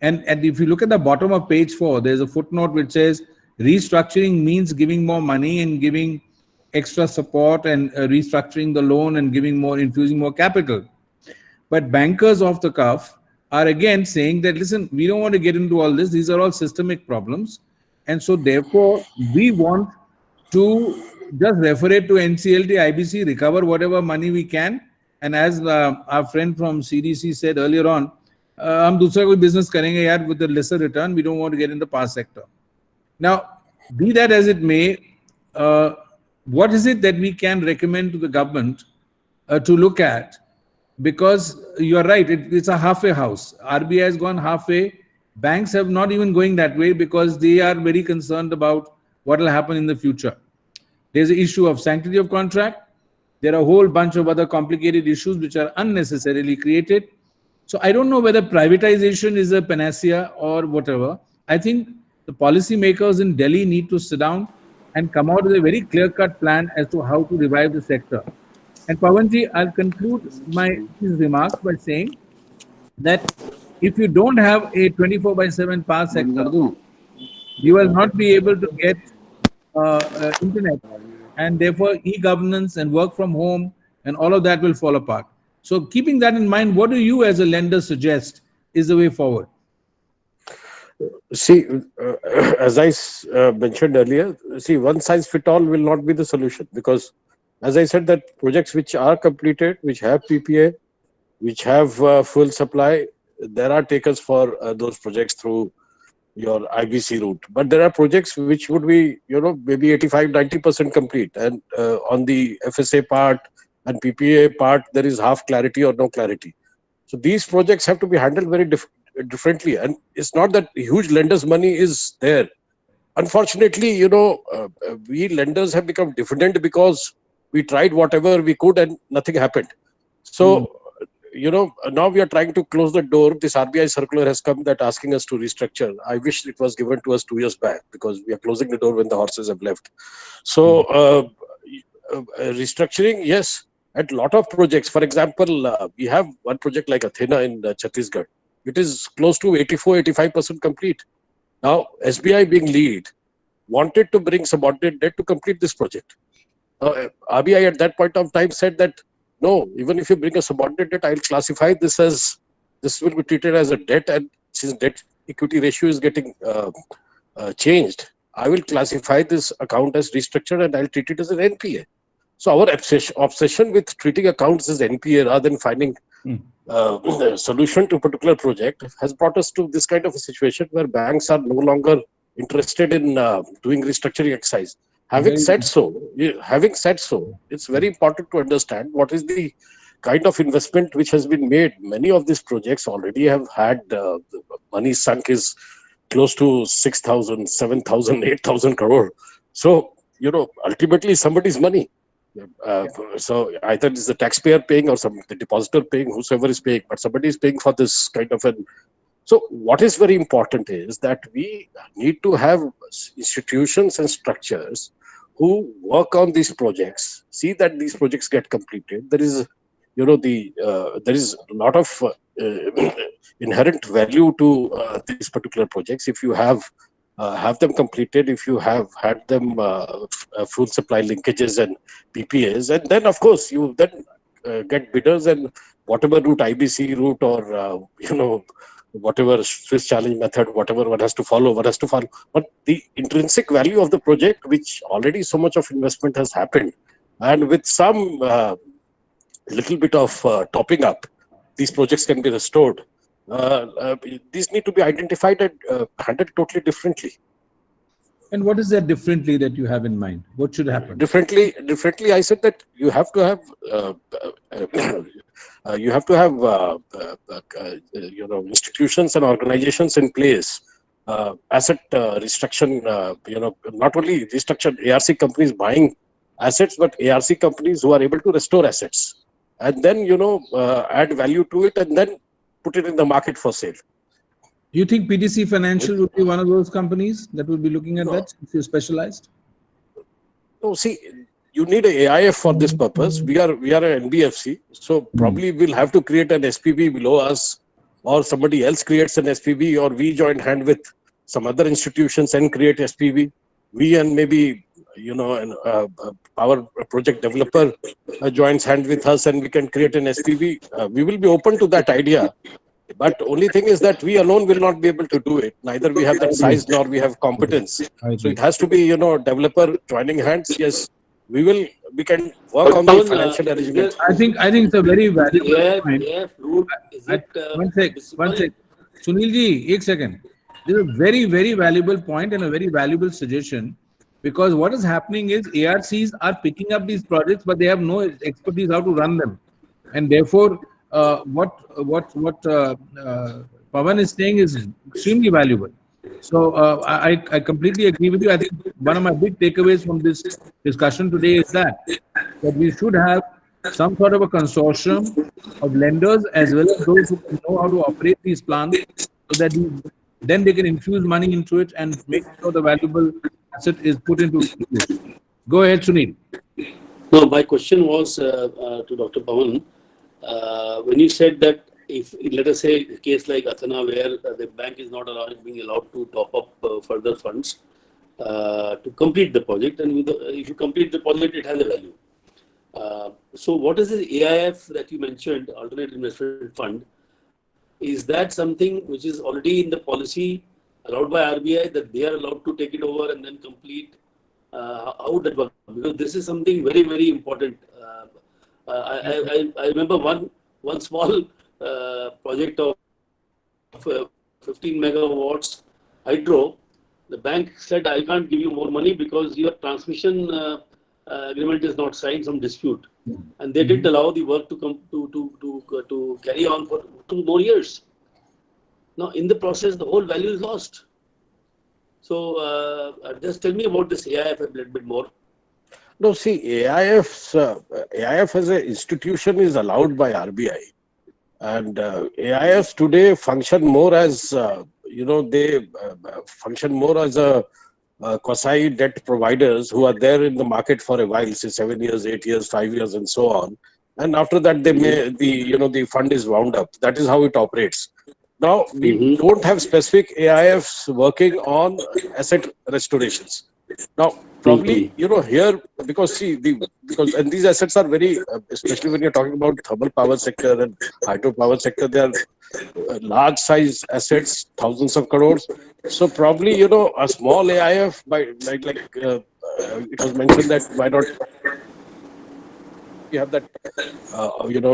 And if you look at the bottom of page 4, there's a footnote which says restructuring means giving more money and giving extra support and restructuring the loan and infusing more capital. But bankers off the cuff are again saying that, listen, we don't want to get into all this. These are all systemic problems. And so therefore, we want to just refer it to NCLT, IBC, recover whatever money we can. And as our friend from CDC said earlier on, हम दूसरा कोई business करेंगे यार with a lesser return. We don't want to get in the power sector. Now, be that as it may, what is it that we can recommend to the government to look at? Because you are right, it's a halfway house. RBI has gone halfway. Banks have not even going that way because they are very concerned about what will happen in the future. There's an issue of sanctity of contract. There are a whole bunch of other complicated issues which are unnecessarily created. So I don't know whether privatization is a panacea or whatever. I think the policymakers in Delhi need to sit down and come out with a very clear-cut plan as to how to revive the sector. And Pawanji, I'll conclude these remarks by saying that if you don't have a 24/7 power sector, you will not be able to get internet, and therefore e-governance and work from home and all of that will fall apart. So keeping that in mind, what do you as a lender suggest is the way forward? See, as I mentioned earlier, see, one size fit all will not be the solution, because, as I said, that projects which are completed, which have PPA, which have full supply, there are takers for those projects through your IBC route. But there are projects which would be, maybe 85-90% complete, and on the FSA part and PPA part, there is half clarity or no clarity. So these projects have to be handled very differently, and it's not that huge lenders' money is there. Unfortunately, we lenders have become diffident because we tried whatever we could and nothing happened. So, now we are trying to close the door. This RBI circular has come that asking us to restructure. I wish it was given to us 2 years back, because we are closing the door when the horses have left. So, restructuring, yes, at a lot of projects. For example, we have one project like Athena in Chhattisgarh. It is close to 84-85% complete. Now, SBI being lead wanted to bring subordinate debt to complete this project. RBI at that point of time said that, no, even if you bring a subordinate debt, I'll classify this will be treated as a debt, and since debt equity ratio is getting changed, I will classify this account as restructured and I'll treat it as an NPA. So our obsession with treating accounts as NPA rather than finding a solution to a particular project has brought us to this kind of a situation where banks are no longer interested in doing restructuring exercise. Having said so, it's very important to understand what is the kind of investment which has been made. Many of these projects already have had money sunk is close to 6,000, 7,000, 8,000 crore. So, ultimately somebody's money. So either it's the taxpayer paying or the depositor paying, whosoever is paying, but somebody is paying for this kind of an. So what is very important is that we need to have institutions and structures who work on these projects, see that these projects get completed. There is, there is a lot of inherent value to these particular projects if you have them completed, if you have had them full supply linkages and PPAs, and then of course you then get bidders, and whatever route, IBC route or whatever Swiss challenge method, whatever one has to follow. But the intrinsic value of the project, which already so much of investment has happened, and with some little bit of topping up, these projects can be restored. These need to be identified and handled totally differently. And what is that differently that you have in mind? What should happen? Differently, I said that you have to have institutions and organizations in place. Asset restriction, not only restructured ARC companies buying assets, but ARC companies who are able to restore assets and then add value to it and then put it in the market for sale. Do you think PTC Financial would be one of those companies that will be looking at that if you're specialized? No, see, you need an AIF for this purpose. We are an NBFC, so probably we'll have to create an SPV below us, or somebody else creates an SPV, or we join hand with some other institutions and create SPV. We and maybe our project developer joins hand with us, and we can create an SPV. We will be open to that idea. But only thing is that we alone will not be able to do it. Neither we have that size nor we have competence. So it has to be, developer joining hands. Yes, we can work on the financial arrangement. I think it's a very valuable point. One sec. Sunil ji, एक second. This is a very, very valuable point and a very valuable suggestion, because what is happening is ARCs are picking up these projects, but they have no expertise how to run them, and therefore. What Pawan is saying is extremely valuable. So I completely agree with you. I think one of my big takeaways from this discussion today is that we should have some sort of a consortium of lenders as well as those who know how to operate these plants, so that then they can infuse money into it and make sure the valuable asset is put into use. Go ahead, Sunil. No, my question was to Dr. Pawan. When you said that if, let us say, a case like Athena, where the bank is not being allowed to top up further funds to complete the project, and if you complete the project, it has a value. So what is this AIF that you mentioned, Alternate Investment Fund? Is that something which is already in the policy allowed by RBI that they are allowed to take it over and then complete? How would that work? Because this is something very, very important. I remember one small project of 15 megawatts hydro. The bank said, I can't give you more money because your transmission agreement is not signed, some dispute. And they didn't allow the work to come to carry on for 2 more years. Now, in the process, the whole value is lost. So, just tell me about this AIF a little bit more. No, see, AIF as an institution is allowed by RBI. And AIFs today function more as, they function more as a quasi debt providers who are there in the market for a while, say 7 years, 8 years, 5 years, and so on. And after that, the fund is wound up. That is how it operates. Now, we don't have specific AIFs working on asset restorations. Now, probably, here, because and these assets are very, especially when you're talking about thermal power sector and hydropower sector, they are large size assets, thousands of crores. So probably, a small AIF, it was mentioned that why not we have that,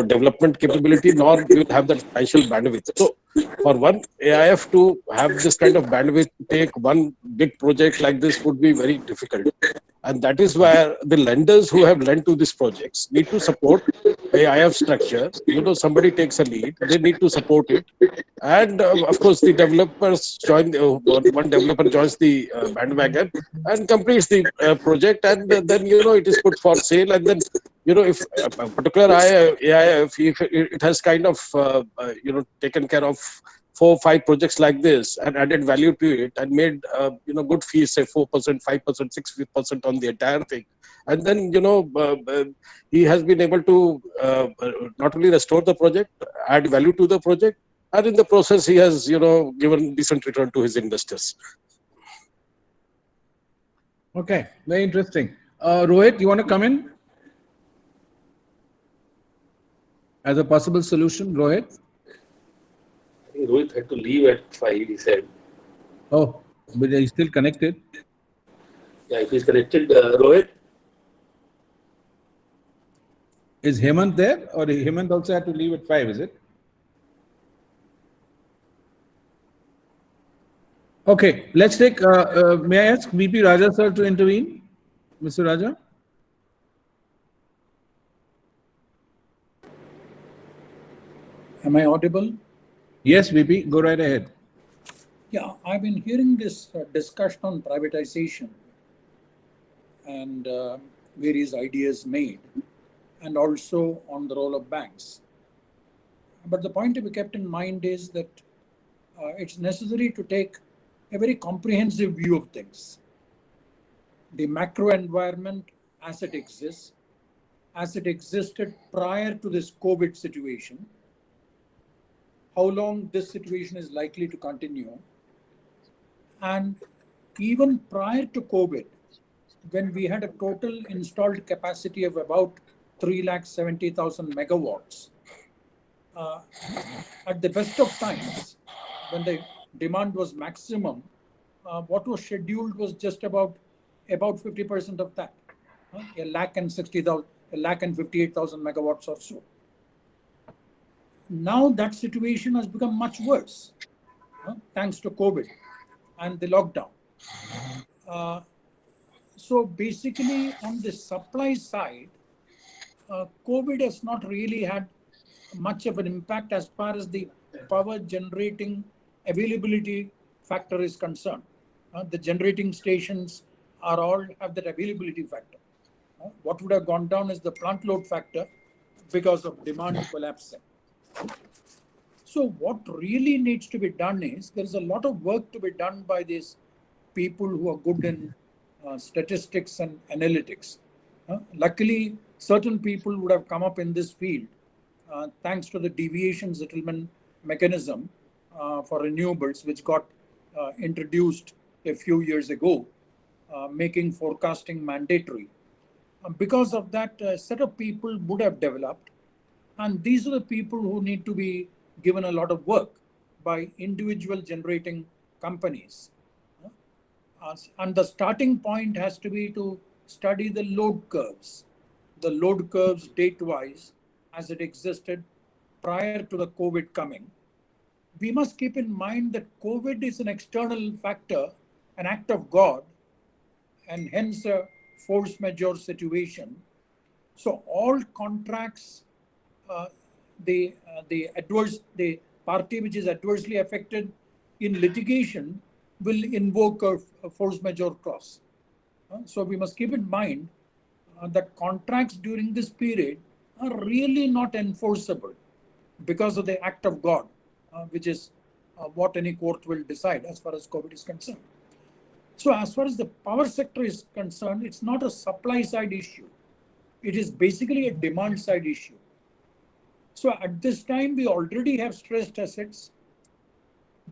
development capability, nor we will have that financial bandwidth. So for one AIF to have this kind of bandwidth to take one big project like this would be very difficult. And that is where the lenders who have lent to these projects need to support AIF structure. Somebody takes a lead, they need to support it. And of course, the developers join, one developer joins the bandwagon and completes the project. And then, it is put for sale. And then, if a particular AIF, if it has kind of, taken care of 4 or 5 projects like this and added value to it and made, good fees, say 4%, 5%, 6% on the entire thing. And then, he has been able to not only restore the project, add value to the project, and in the process, he has, given decent return to his investors. Okay, very interesting. Rohit, you want to come in? As a possible solution, Rohit? I think Rohit had to leave at 5, he said. Oh, but he's still connected. Yeah, if he's connected, Rohit? Is Hemant there, or Hemant also had to leave at 5, is it? Okay, let's take, may I ask VP Raja sir to intervene? Mr. Raja? Am I audible? Yes, VP, go right ahead. Yeah, I've been hearing this discussion on privatization and various ideas made, and also on the role of banks. But the point to be kept in mind is that it's necessary to take a very comprehensive view of things. The macro environment as it exists, as it existed prior to this COVID situation, how long this situation is likely to continue, and even prior to COVID, when we had a total installed capacity of about 370,000 megawatts, at the best of times, when the demand was maximum, what was scheduled was just about 50% of that, 1,58,000 megawatts or so. Now that situation has become much worse, thanks to COVID and the lockdown. So basically, on the supply side, COVID has not really had much of an impact as far as the power generating availability factor is concerned. The generating stations are all have that availability factor. What would have gone down is the plant load factor because of demand collapsing. So what really needs to be done is there's a lot of work to be done by these people who are good in statistics and analytics. Luckily, certain people would have come up in this field thanks to the deviation settlement mechanism for renewables, which got introduced a few years ago, making forecasting mandatory. Because of that, a set of people would have developed, and these are the people who need to be given a lot of work by individual generating companies. And the starting point has to be to study the load curves date-wise as it existed prior to the COVID coming. We must keep in mind that COVID is an external factor, an act of God, and hence a force majeure situation. So all contracts, the party which is adversely affected in litigation will invoke a force majeure clause. So we must keep in mind that contracts during this period are really not enforceable because of the act of God, which is what any court will decide as far as COVID is concerned. So as far as the power sector is concerned, it's not a supply side issue. It is basically a demand side issue. So at this time, we already have stressed assets.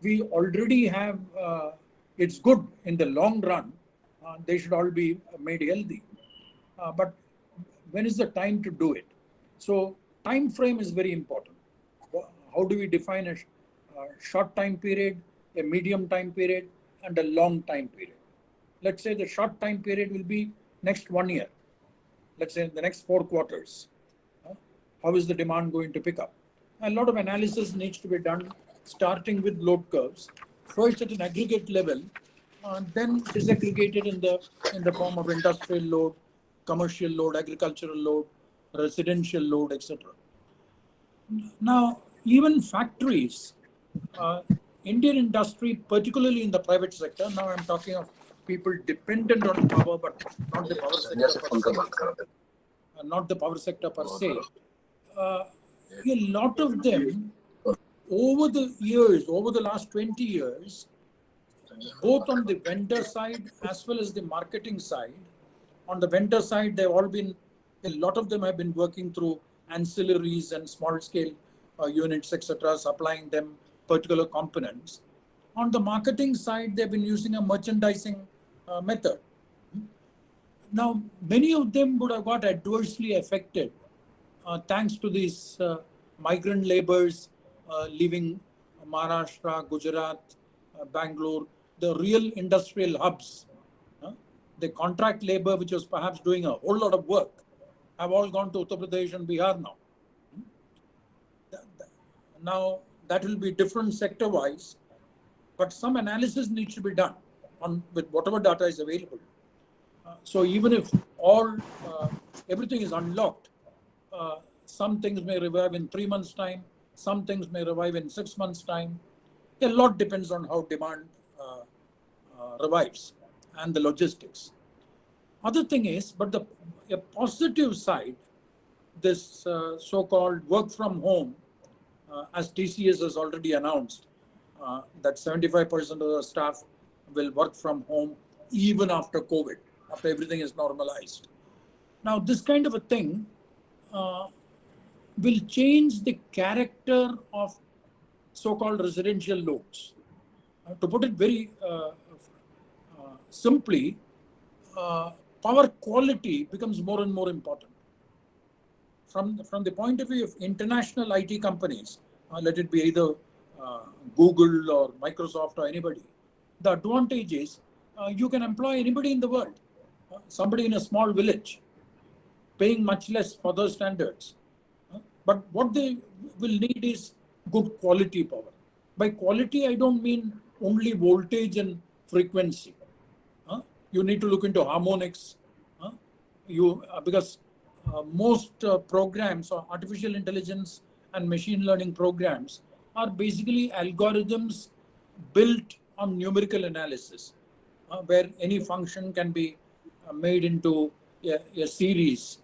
We already have, it's good in the long run. They should all be made healthy. But when is the time to do it? So time frame is very important. How do we define a short time period, a medium time period, and a long time period? Let's say the short time period will be next 1 year. Let's say the next 4 quarters. How is the demand going to pick up? A lot of analysis needs to be done, starting with load curves. First at an aggregate level, then disaggregated in the form of industrial load, commercial load, agricultural load, residential load, etc. Now, even factories, Indian industry, particularly in the private sector, now I'm talking of people dependent on power, but not the power sector per se. Not the power sector per se. A lot of them, over the years, over the last 20 years, both on the vendor side as well as the marketing side. On the vendor side, they've all been, a lot of them have been working through ancillaries and small scale units, etc., supplying them particular components. On the marketing side, they've been using a merchandising method. Now, many of them would have got adversely affected thanks to these migrant laborers leaving Maharashtra, Gujarat, Bangalore, the real industrial hubs. The contract labor, which was perhaps doing a whole lot of work, have all gone to Uttar Pradesh and Bihar now. Now, that will be different sector-wise, but some analysis needs to be done with whatever data is available. So even if everything is unlocked, some things may revive in 3 months' time, some things may revive in 6 months' time. A lot depends on how demand revives and the logistics. Other thing is, but a positive side, this so-called work from home, as TCS has already announced, that 75% of the staff will work from home even after COVID, after everything is normalized. Now, this kind of a thing will change the character of so-called residential loads. To put it very simply, power quality becomes more and more important. From the point of view of international IT companies, let it be either Google or Microsoft or anybody, the advantage is you can employ anybody in the world, somebody in a small village, paying much less for those standards. But what they will need is good quality power. By quality, I don't mean only voltage and frequency. You need to look into harmonics. Because most programs or artificial intelligence and machine learning programs are basically algorithms built on numerical analysis, where any function can be made into a series,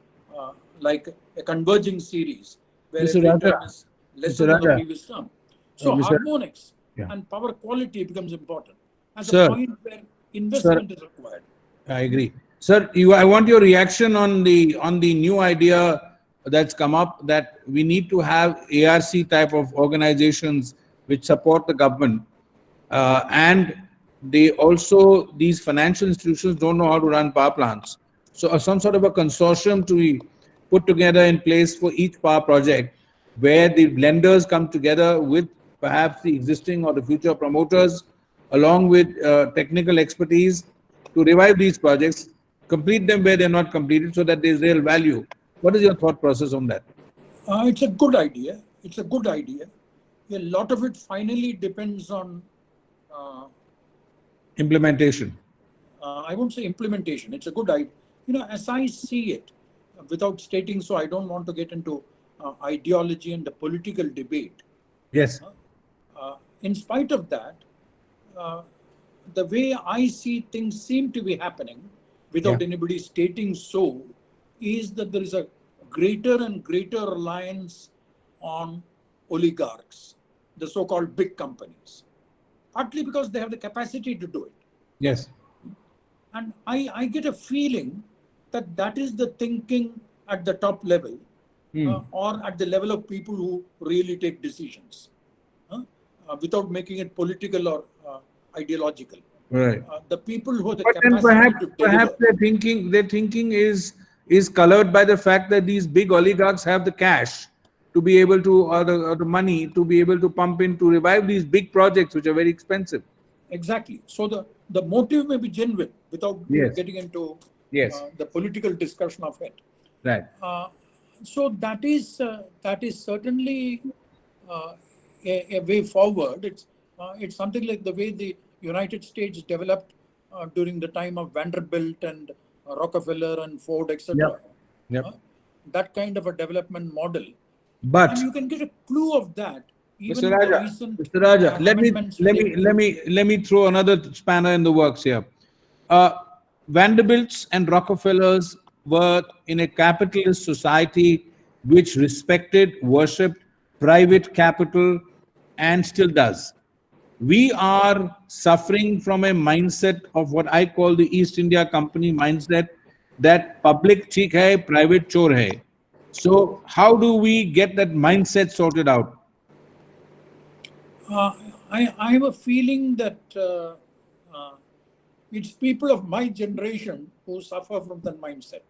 like a converging series, where Mr. every Raja, term is lesser than the previous term. So harmonics and power quality becomes important as a point where investment is required. I agree. Sir, I want your reaction on the new idea that's come up, that we need to have ARC type of organizations which support the government, and these financial institutions don't know how to run power plants. So some sort of a consortium to be put together in place for each power project, where the lenders come together with perhaps the existing or the future promoters, along with technical expertise, to revive these projects, complete them where they're not completed, so that there's real value. What is your thought process on that? It's a good idea. It's a good idea. A lot of it finally depends on Implementation. I won't say implementation. It's a good idea. You know, as I see it, without stating so, I don't want to get into ideology and the political debate. Yes. In spite of that, the way I see things seem to be happening, without anybody stating so, is that there is a greater and greater reliance on oligarchs, the so-called big companies, partly because they have the capacity to do it. Yes. And I get a feeling that that is the thinking at the top level, or at the level of people who really take decisions, without making it political or ideological. Right. The people who have the But then capacity to perhaps deliver. their thinking is colored by the fact that these big oligarchs have the cash to be able to, or the money to be able to pump in to revive these big projects, which are very expensive. Exactly. So the motive may be genuine without getting into the political discussion of it. Right. So that is certainly a way forward. It's something like the way the United States developed during the time of Vanderbilt and Rockefeller and Ford, etc. That kind of a development model. But and you can get a clue of that even Mr. in the Raja, recent Mr. Raja, amendments. let me throw another spanner in the works here. Vanderbilts and Rockefellers were in a capitalist society which respected, worshipped private capital, and still does. We are suffering from a mindset of what I call the East India Company mindset, that public theek hai, private chor hai. So how do we get that mindset sorted out? I have a feeling that it's people of my generation who suffer from that mindset,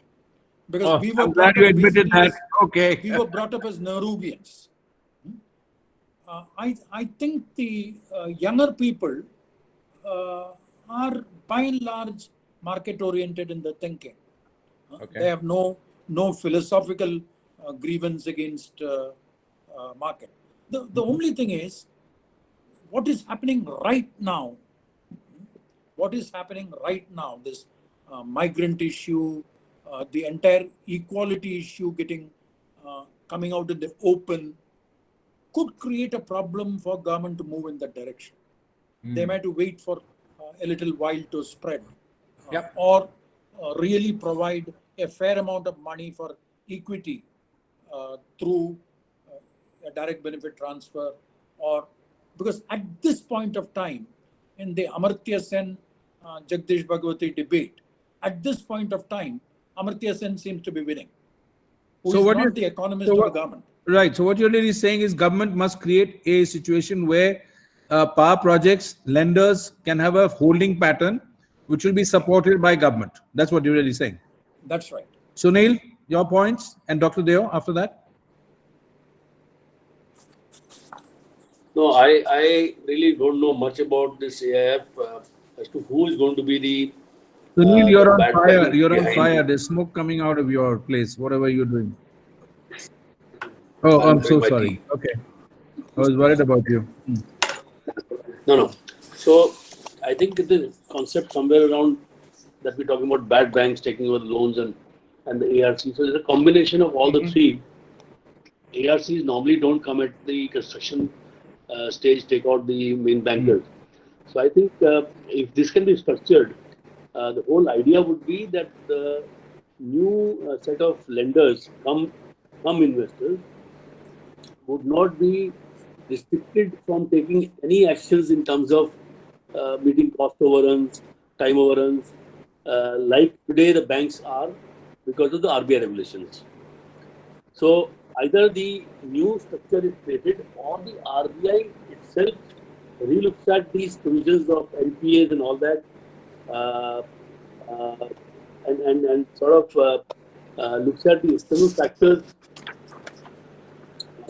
because we were I'm glad you admitted that. Okay. We were brought up as Nehruvians. I think the younger people are by and large market oriented in the thinking. They have no philosophical grievance against market. The only thing is, what is happening right now? What is happening right now? This migrant issue, the entire equality issue coming out in the open, could create a problem for government to move in that direction. They might have to wait for a little while to spread, or really provide a fair amount of money for equity through a direct benefit transfer, or because at this point of time in the Amartya Sen Jagdish Bhagwati debate, at this point of time, Amartya Sen seems to be winning. Who is not the economist of the government. Right. So what you're really saying is government must create a situation where power projects, lenders can have a holding pattern which will be supported by government. That's what you're really saying. That's right. Sunil, your points, and Dr. Deo after that. No, I really don't know much about this AIF as to who is going to be the Sunil, you're on bad fire. bank You're on behind fire. it. There's smoke coming out of your place, whatever you're doing. Oh, I'm so sorry. Okay. I was worried about you. No. So I think the concept somewhere around that we're talking about bad banks taking over the loans and the ARC. So there's a combination of all the three. ARCs normally don't come at the construction stage, take out the main bankers. So I think if this can be structured, the whole idea would be that the new set of lenders, come investors, would not be restricted from taking any actions in terms of meeting cost overruns, time overruns, like today the banks are because of the RBI regulations. So either the new structure is created or the RBI itself relooks at these provisions of NPAs and all that and sort of looks at the external factors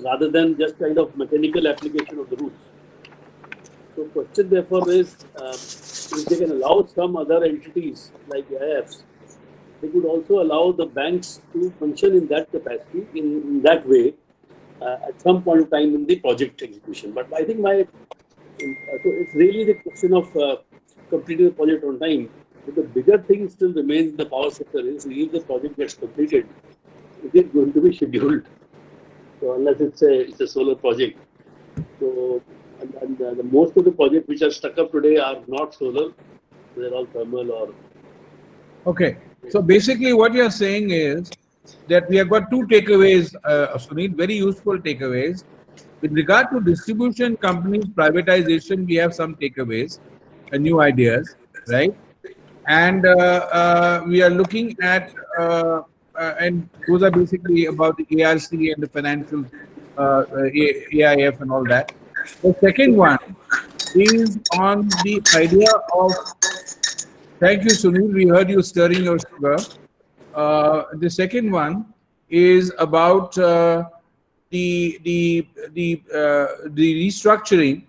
rather than just kind of mechanical application of the rules. So question therefore is, if they can allow some other entities like AIFs, they could also allow the banks to function in that capacity, in that way, at some point of time in the project execution. But I think so it's really the question of completing the project on time. But the bigger thing still remains in the power sector is, if the project gets completed, is it going to be scheduled? So unless it's a solar project. So and the most of the projects which are stuck up today are not solar; they're all thermal or. Okay. So basically, what you're saying is that we have got two takeaways, Sunil, very useful takeaways. With regard to distribution companies privatization, we have some takeaways and new ideas, right? And we are looking at, and those are basically about the ARC and the financial AIF and all that. The second one is on the idea of, thank you, Sunil, we heard you stirring your sugar. The second one is about the restructuring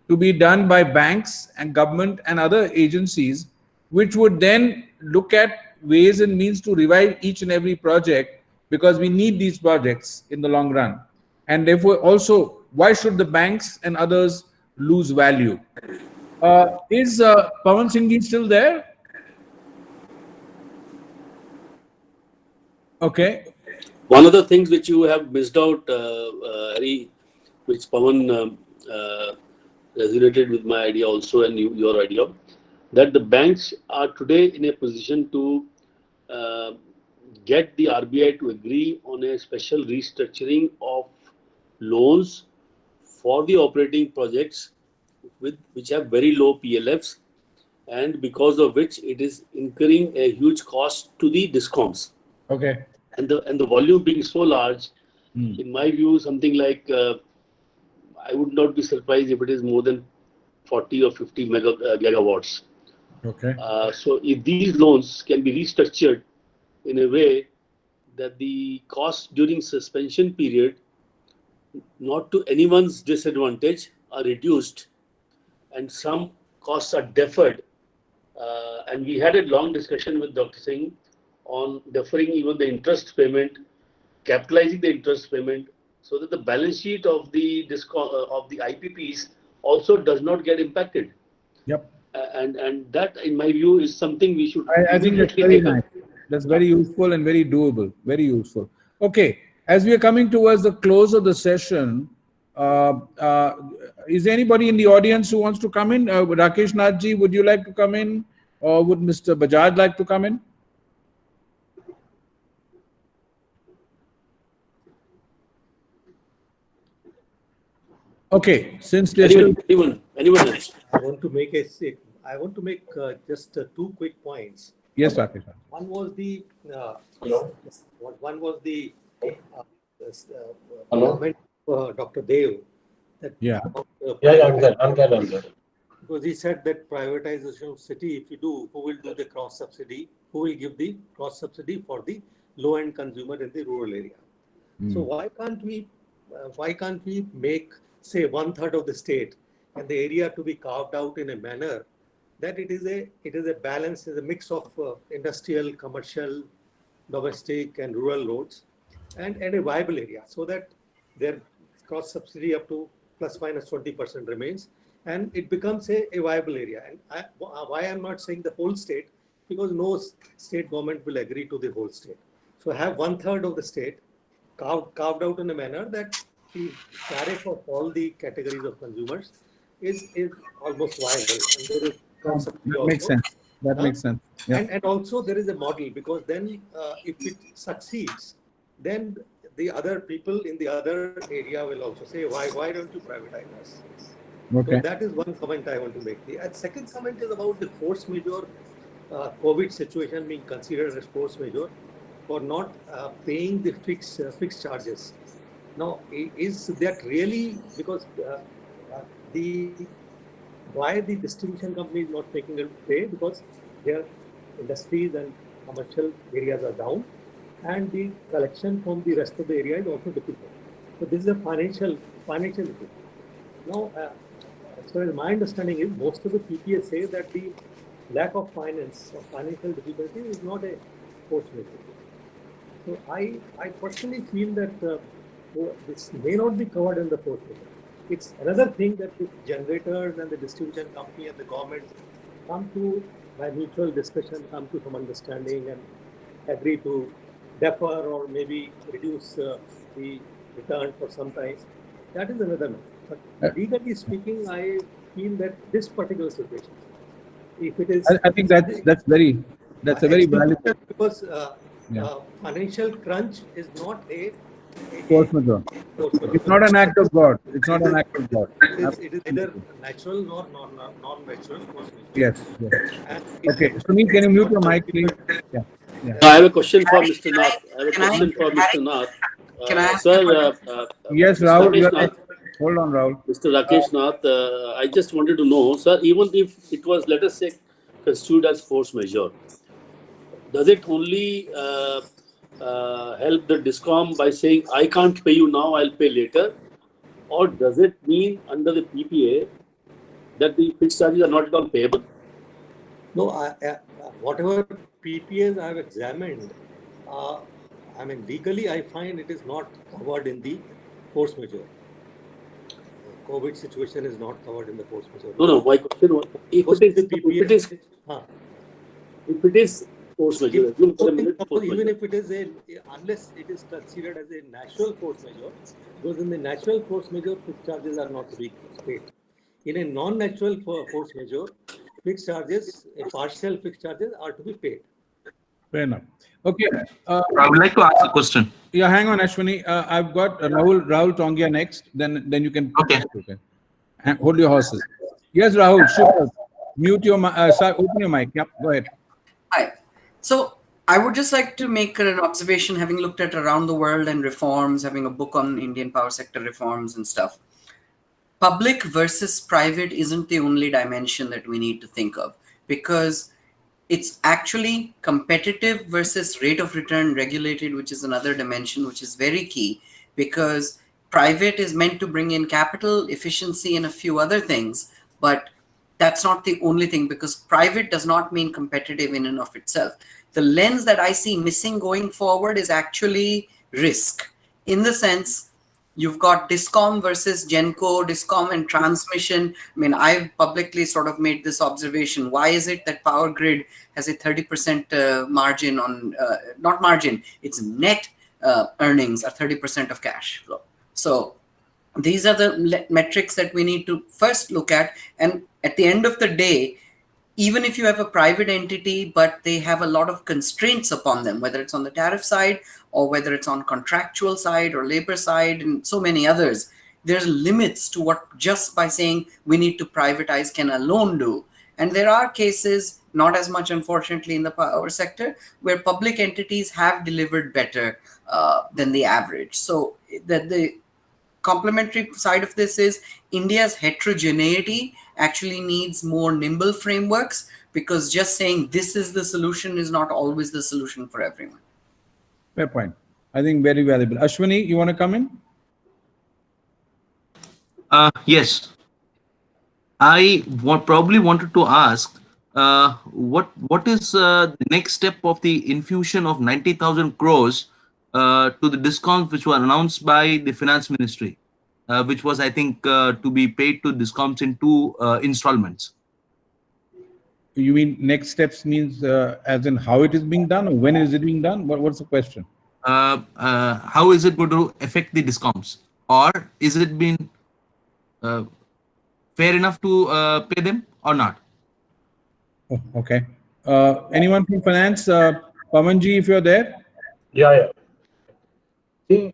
to be done by banks and government and other agencies, which would then look at ways and means to revive each and every project, because we need these projects in the long run. And therefore, also, why should the banks and others lose value? Is Pawan Singh still there? Okay. One of the things which you have missed out, Hari, which Pawan resonated with my idea also and your idea, that the banks are today in a position to get the RBI to agree on a special restructuring of loans for the operating projects which have very low PLFs, and because of which it is incurring a huge cost to the discoms. Okay. And the volume being so large, in my view, something like I would not be surprised if it is more than 40 or 50 gigawatts. Okay. So if these loans can be restructured in a way that the cost during suspension period, not to anyone's disadvantage, are reduced, and some costs are deferred. And we had a long discussion with Dr. Singh on deferring even the interest payment, capitalizing the interest payment, so that the balance sheet of the IPPs also does not get impacted. Yep. And that, in my view, is something we should. I think that's very nice. That's very useful and very doable. Very useful. Okay. As we are coming towards the close of the session, is there anybody in the audience who wants to come in? Rakesh Nathji, would you like to come in? Or would Mr. Bajaj like to come in? Okay, since there's anyone else. I want to make just two quick points. Yes, Rakesh. One was the comment of Dr. Dev. That Yeah. I'm there. Because he said that privatization of city, if you do, who will do the cross subsidy? Who will give the cross subsidy for the low-end consumer in the rural area? So why can't we make, say, 1/3 of the state and the area to be carved out in a manner that it is a balance, is a mix of industrial, commercial, domestic, and rural loads, and a viable area, so that their cross subsidy up to plus minus 20% remains, and it becomes a viable area. And why I'm not saying the whole state, because no state government will agree to the whole state. So have 1/3 of the state carved out in a manner that the tariff of all the categories of consumers is almost viable. And there is that makes sense. That makes sense. Yeah. And also there is a model, because then if it succeeds, then the other people in the other area will also say, why don't you privatize us? Okay. So that is one comment I want to make. The second comment is about the force majeure, COVID situation being considered as force majeure for not paying the fixed charges. Now, is that really because why the distribution company is not making them pay? Because their industries and commercial areas are down, and the collection from the rest of the area is also difficult. So this is a financial issue. Now, as far as my understanding is, most of the PPAs say that the lack of finance or financial difficulty is not a force majeure. So I personally feel that this may not be covered in the force majeure. It's another thing that the generators and the distribution company and the government come to, by mutual discussion, come to some understanding and agree to defer or maybe reduce the return for some time. That is another matter. But legally speaking, I feel that this particular situation, if it is, I think that's a very valuable because financial crunch is not a force majeure. It's not an act of God. It's not an act of God. It is neither natural nor non-natural force majeure. Yes. Okay, Sunil, can you mute your mic, please? Yeah. I have a question for Mr. Nath. Sir, Yes, Mr. Rahul. Rakesh Nath. Hold on, Rahul. Mr. Rakesh Nath, I just wanted to know, sir, even if it was, let us say, construed as force majeure, does it only help the DISCOM by saying, I can't pay you now, I'll pay later? Or does it mean under the PPA that the fixed charges are not at all payable? No, whatever PPAs I have examined, I mean, legally, I find it is not covered in the force majeure. COVID situation is not covered in the force majeure. No. My question was, if it is force majeure, even if it is unless it is considered as a natural force majeure, because in the natural force majeure, fixed charges are not to be paid. In a non-natural force majeure, fixed charges, partial fixed charges are to be paid. Fair enough. Okay. I would like to ask a question. Yeah, hang on, Ashwini. I've got Rahul Tongia next. Then you can. Okay. Hold your horses. Yes, Rahul. Sure. Mute your open your mic. Yep. Go ahead. Hi. So I would just like to make an observation, having looked at around the world and reforms, having a book on Indian power sector reforms and stuff. Public versus private isn't the only dimension that we need to think of, because it's actually competitive versus rate of return regulated, which is another dimension, which is very key, because private is meant to bring in capital, efficiency, and a few other things. But that's not the only thing, because private does not mean competitive in and of itself. The lens that I see missing going forward is actually risk, in the sense you've got DISCOM versus GENCO, DISCOM and transmission. I mean, I've publicly sort of made this observation. Why is it that Power Grid has a 30% margin on, not margin, it's net earnings are 30% of cash flow. So these are the metrics that we need to first look at. And at the end of the day, even if you have a private entity, but they have a lot of constraints upon them, whether it's on the tariff side or whether it's on contractual side or labor side and so many others, there's limits to what just by saying we need to privatize can alone do. And there are cases, not as much unfortunately in the power sector, where public entities have delivered better than the average. So the complementary side of this is India's heterogeneity actually needs more nimble frameworks, because just saying this is the solution is not always the solution for everyone. Fair point. I think very valuable. Ashwini, you want to come in? Yes. I probably wanted to ask, what is the next step of the infusion of 90,000 crores to the DISCOMs, which were announced by the Finance Ministry, which was, I think, to be paid to DISCOMs in 2 installments. You mean next steps means as in how it is being done, or when is it being done? What's the question? How is it going to affect the DISCOMs, or is it been fair enough to pay them or not? Oh, okay. Anyone from finance? Pavanji, if you're there. Yeah. See,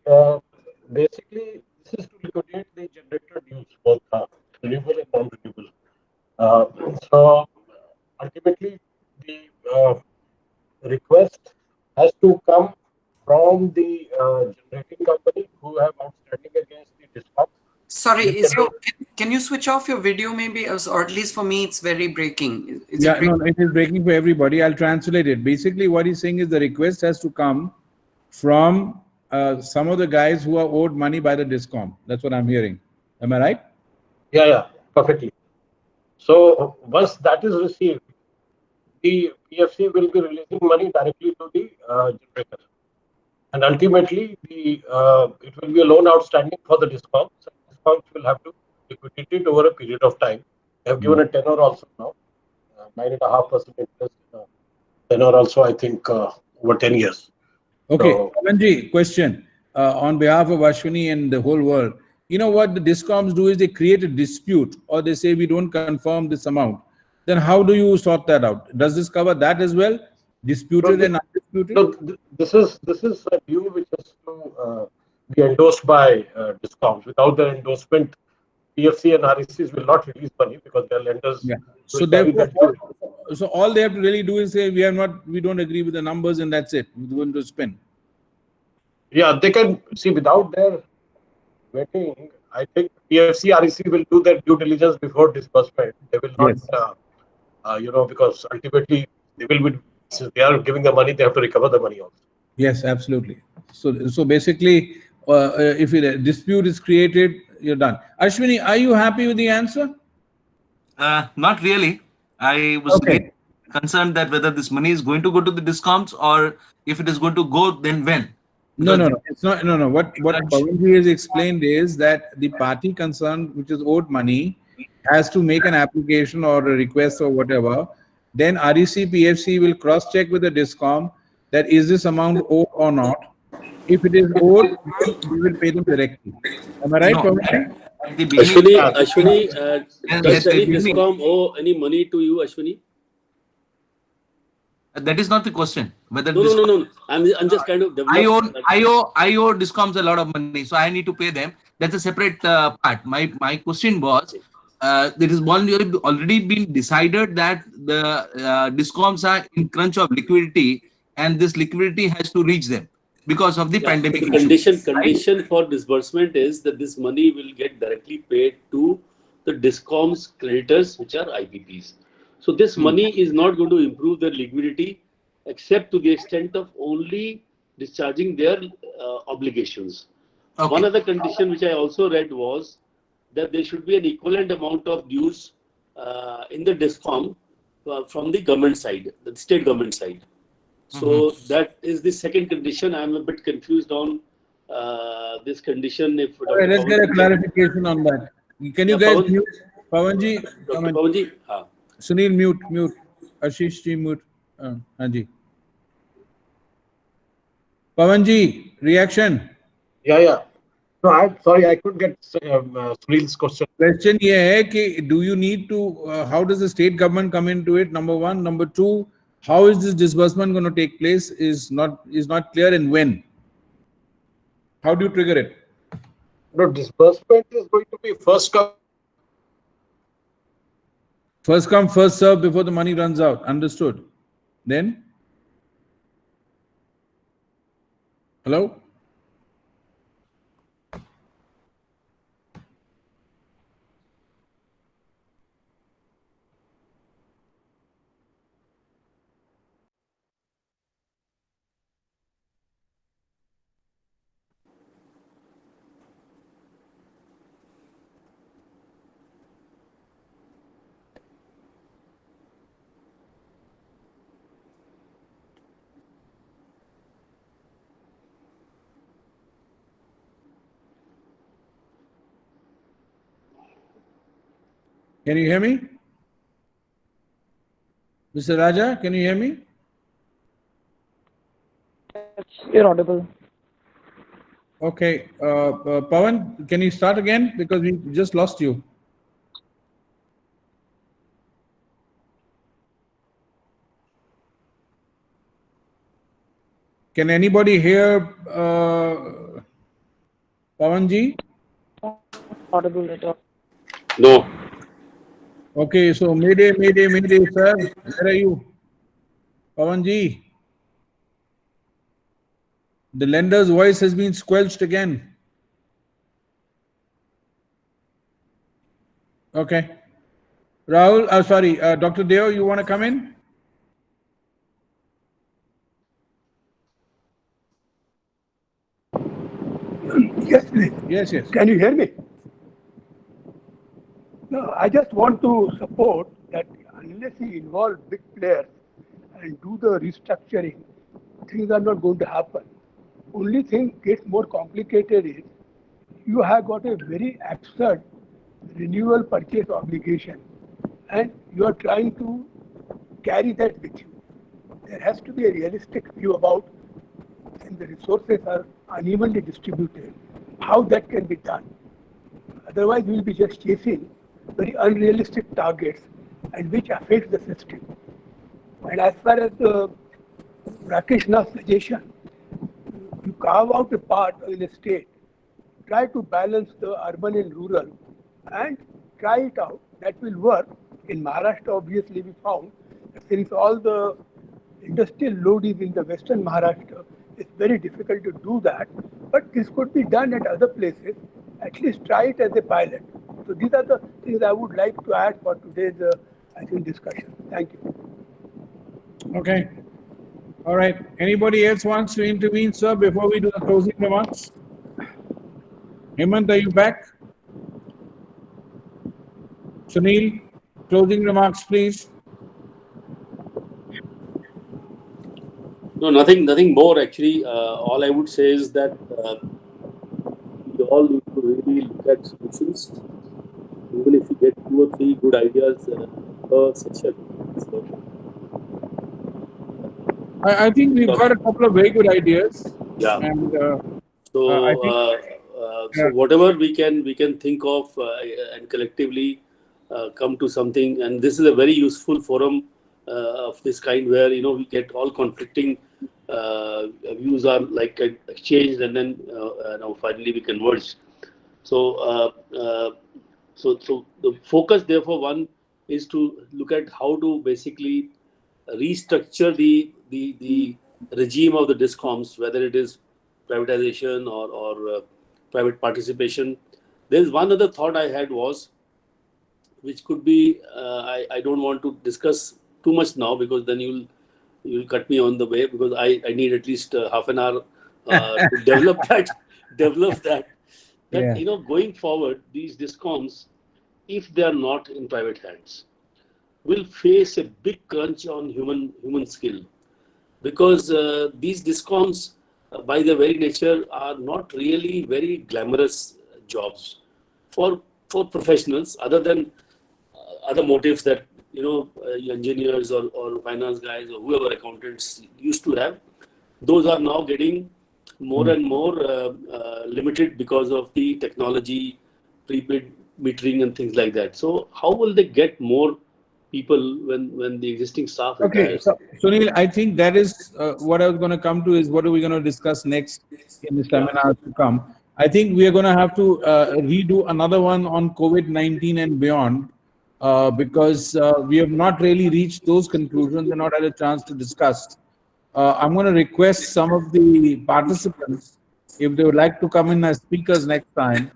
basically, this is to liquidate the generator dues, both renewable and non-renewable. So ultimately, the request has to come from the generating company who have outstanding against the DISCOM. Sorry, so can you switch off your video maybe, or at least for me, it's very breaking. Is Yeah, it no, it is breaking for everybody. I'll translate it. Basically, what he's saying is the request has to come from some of the guys who are owed money by the DISCOM. That's what I'm hearing. Am I right? Yeah, perfectly. So once that is received, the PFC will be releasing money directly to the generator. And ultimately, it will be a loan outstanding for the DISCOMs. DISCOMs will have to liquidate it over a period of time. They have given a tenor also now, 9.5% interest, tenor also, I think, over 10 years. Okay, So, Pavanji, question on behalf of Ashwini and the whole world. You know what the DISCOMs do is they create a dispute, or they say we don't confirm this amount. Then how do you sort that out? Does this cover that as well? Disputed and undisputed? no, this is a due which is to be endorsed by DISCOMs. Without their endorsement, PFC and RECs will not release money because their lenders Yeah. will So carry therefore, that due. so all they have to really do is say we don't agree with the numbers, and that's it. We're going to spin. Yeah, they can see without their vetting. I think PFC, REC will do their due diligence before disbursement. They will not, Yes. because ultimately they will be, since they are giving the money, they have to recover the money also. Yes, absolutely. So basically, if a dispute is created, you're done. Ashwini, are you happy with the answer? Not really. I was really Okay. concerned that whether this money is going to go to the discounts, or if it is going to go, then when? No, Because it's not. No. What Pavanji has explained is that the party concerned, which is owed money, has to make an application or a request or whatever. Then REC PFC will cross-check with the DISCOM that is this amount owed or not. If it is owed, then we will pay them directly. Am I right, no, Pavanji? at the beginning, Ashwini, does at the any beginning, DISCOM owe any money to you, Ashwini? that is not the question. Whether No, this, I'm just kind of developed. I owe discoms a lot of money, so I need to pay them. That's a separate part. My question was, there is already been decided that the discoms are in crunch of liquidity, and this liquidity has to reach them because of the Yeah, pandemic the issue. condition for disbursement is that this money will get directly paid to the DISCOM's creditors, which are IPPs. So this money is not going to improve their liquidity, except to the extent of only discharging their obligations. Okay. One other condition which I also read was that there should be an equivalent amount of dues in the DISCOM from the government side, the state government side. So that is the second condition. I'm a bit confused on this condition. If All right, Dr. let's get a Pawan, clarification on that. Can you yeah, guys Pawan, mute? Pavanji, Dr. Pawanji, Sunil, mute. Ashish ji, mute. Hanji. Pavanji, reaction. Yeah. No, I'm sorry, I couldn't get Sunil's question. Question ये है कि do you need to, how does the state government come into it? Number one. Number two, how is this disbursement going to take place is not clear, and when? How do you trigger it? No, disbursement is going to be first come. First come, first serve before the money runs out. Understood. Then? Hello? Can you hear me? Mr. Raja, can you hear me? You're audible. Okay. Pawan, can you start again? Because we just lost you. Can anybody hear Pawanji? Audible at all. No. Okay, so Mayday, sir. Where are you? Pawanji. The lender's voice has been squelched again. Okay. Rahul, sorry, Dr. Deo, you want to come in? Yes, please. Yes, yes. Can you hear me? No, I just want to support that unless you involve big players and do the restructuring, things are not going to happen. Only thing gets more complicated is you have got a very absurd renewal purchase obligation and you are trying to carry that with you. There has to be a realistic view about when the resources are unevenly distributed, how that can be done. Otherwise, we will be just chasing very unrealistic targets and which affects the system. And as far as the Rakeshna's suggestion, you carve out a part in a state, try to balance the urban and rural, and try it out. That will work. In Maharashtra, obviously, we found that since all the industrial load is in the western Maharashtra, it's very difficult to do that. But this could be done at other places. At least try it as a pilot. So these are the things I would like to add for today's, I think, discussion. Thank you. Okay. All right. Anybody else wants to intervene, sir, before we do the closing remarks? Hemant, are you back? Sunil, closing remarks, please. No, nothing more actually. All I would say is that we all need to really look at solutions. Even if we get 2 or 3 good ideas per session. So, I think we've got a couple of very good ideas. yeah. And so, I think, so whatever we can think of and collectively come to something, and this is a very useful forum of this kind where we get all conflicting views are like exchanged, and then now finally we converge. So, so the focus, therefore, one is to look at how to basically restructure the regime of the discoms, whether it is privatization or private participation. There's one other thought I had was, which could be, I don't want to discuss too much now because then you'll cut me on the way, because I need at least half an hour to develop that. Yeah. Going forward, these discoms, if they are not in private hands, will face a big crunch on human skill, because these discoms, by their very nature, are not really very glamorous jobs for professionals, other than other motives that engineers or finance guys or whoever, accountants used to have. Those are now getting more and more limited because of the technology, prepaid metering and things like that. So how will they get more people when the existing staff okay, retires? so Sunil, I think that is what I was going to come to, is what are we going to discuss next in the seminar to come. I think we are going to have to redo another one on COVID-19 and beyond, because we have not really reached those conclusions and not had a chance to discuss. I'm going to request some of the participants, if they would like to come in as speakers next time,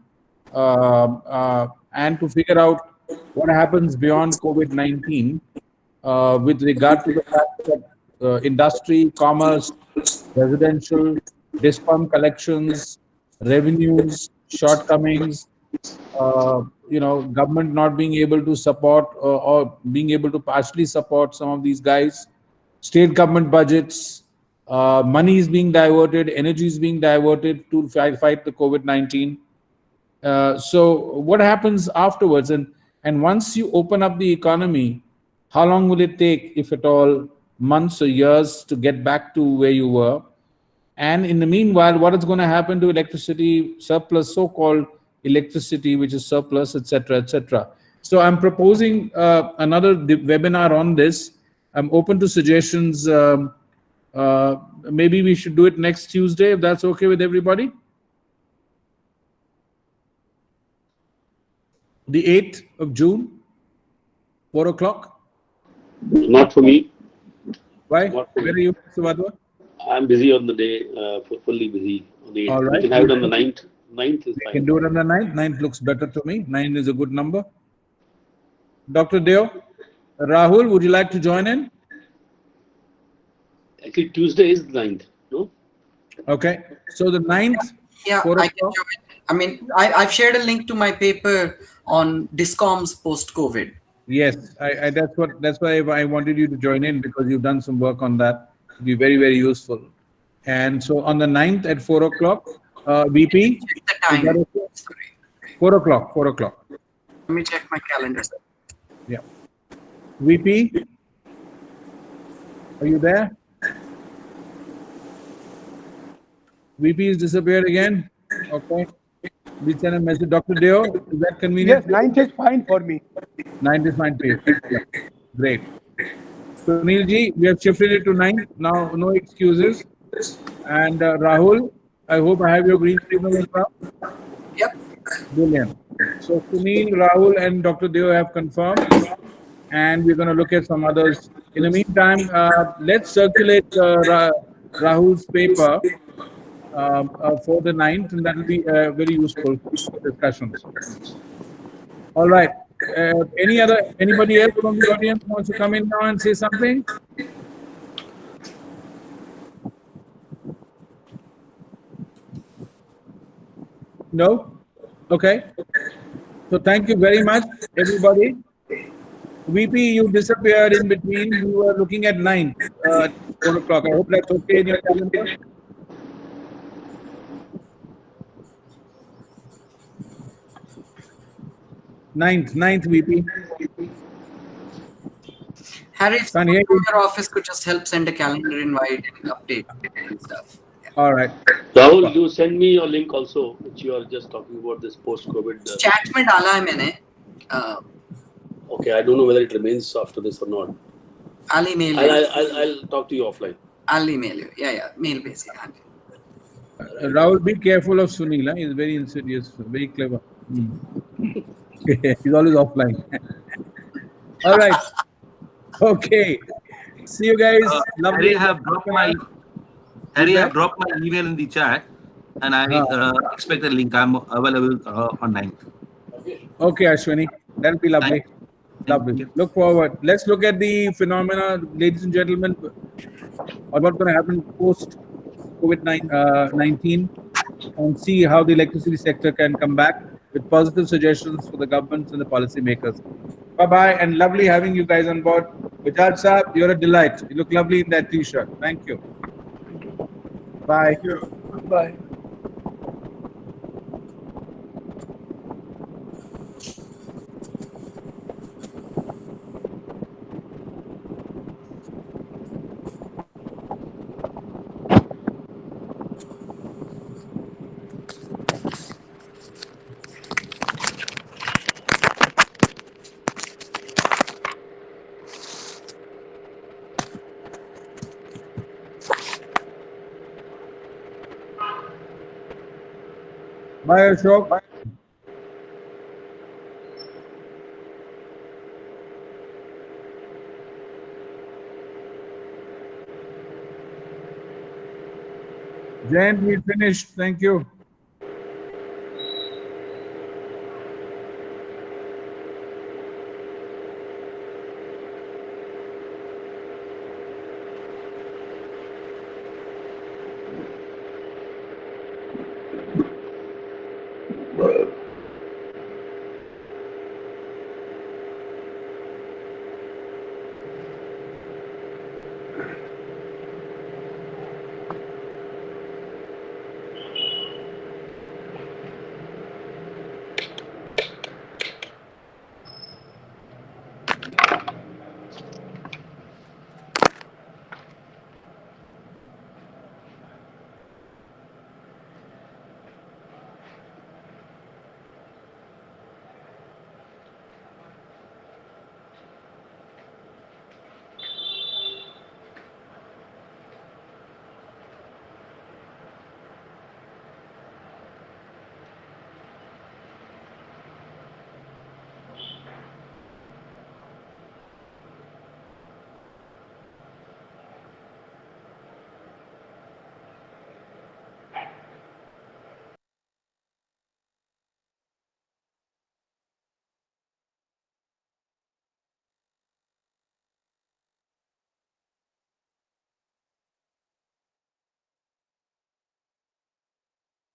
and to figure out what happens beyond COVID-19 with regard to the fact that industry, commerce, residential, discom collections, revenues, shortcomings, government not being able to support or being able to partially support some of these guys, state government budgets, money is being diverted, energy is being diverted to fight the COVID-19. So what happens afterwards? And once you open up the economy, how long will it take, if at all, months or years to get back to where you were? And in the meanwhile, what is going to happen to electricity surplus, so-called electricity, which is surplus, etc., etc. So I'm proposing another webinar on this. I'm open to suggestions. Maybe we should do it next Tuesday, if that's okay with everybody. The 8th of June, 4 o'clock. Not for me. Why? Not for Where are me. you, Mr. Wadhwa? I'm busy on the day, fully busy on the 8th. All right. We can have it on the 9th. 9th is We fine. can do it on the 9th. 9th looks better to me. 9 is a good number. Dr. Deo, Rahul, would you like to join in? Actually, Tuesday is the 9th, no? Okay. So the 9th, Yeah, 4 I can o'clock. join. I mean, I've shared a link to my paper on discoms post-COVID. Yes, that's why I wanted you to join in, because you've done some work on that. It'd be very, very useful. And so on the 9th at 4 o'clock, VP, Check the is that time. okay? Sorry. 4 o'clock, 4 o'clock. Let me check my calendar. Yeah. VP, are you there? VP is disappeared again. Okay. We send a message. Dr. Deo, is that convenient? Yes, 9th is fine for me. 9th is fine for you. Excellent. Great. Sunil ji, we have shifted it to 9th. Now, no excuses. And Rahul, I hope I have your green signal as well. Yep. Brilliant. So Sunil, Rahul, and Dr. Deo have confirmed, and we're going to look at some others. In the meantime, let's circulate Rahul's paper for the 9th, and that will be very useful for discussions. All right. Anybody else from the audience wants to come in now and say something? No? Okay. So thank you very much, everybody. VP, you disappeared in between. We were looking at 9, 4 o'clock. I hope that's okay in your calendar. 9th, VP. Harry, if Can't someone hear from you. your office could just help send a calendar invite and update and stuff. Yeah. All right. Rahul, you send me your link also, which you are just talking about this post-COVID. Chat में डाला है मैंने. Okay, I don't know whether it remains after this or not. I'll email you. I'll talk to you offline. I'll email you. Yeah. Mail basic. Rahul, be careful of Sunil. He's very insidious, very clever. He's always offline. All right. Okay. See you guys. Lovely. Harry have dropped my email in the chat, and I expect a link. I'm available on 9th. Okay, Ashwini. That'll be lovely. Lovely. Look forward. Let's look at the phenomena, ladies and gentlemen, or what's going to happen post COVID-19, and see how the electricity sector can come back with positive suggestions for the governments and the policymakers. Bye-bye, and lovely having you guys on board. Vijay Saab, you're a delight. You look lovely in that t-shirt. Thank you. Bye. Thank you. Bye. Bye, Ashok. Jen, we finished. Thank you.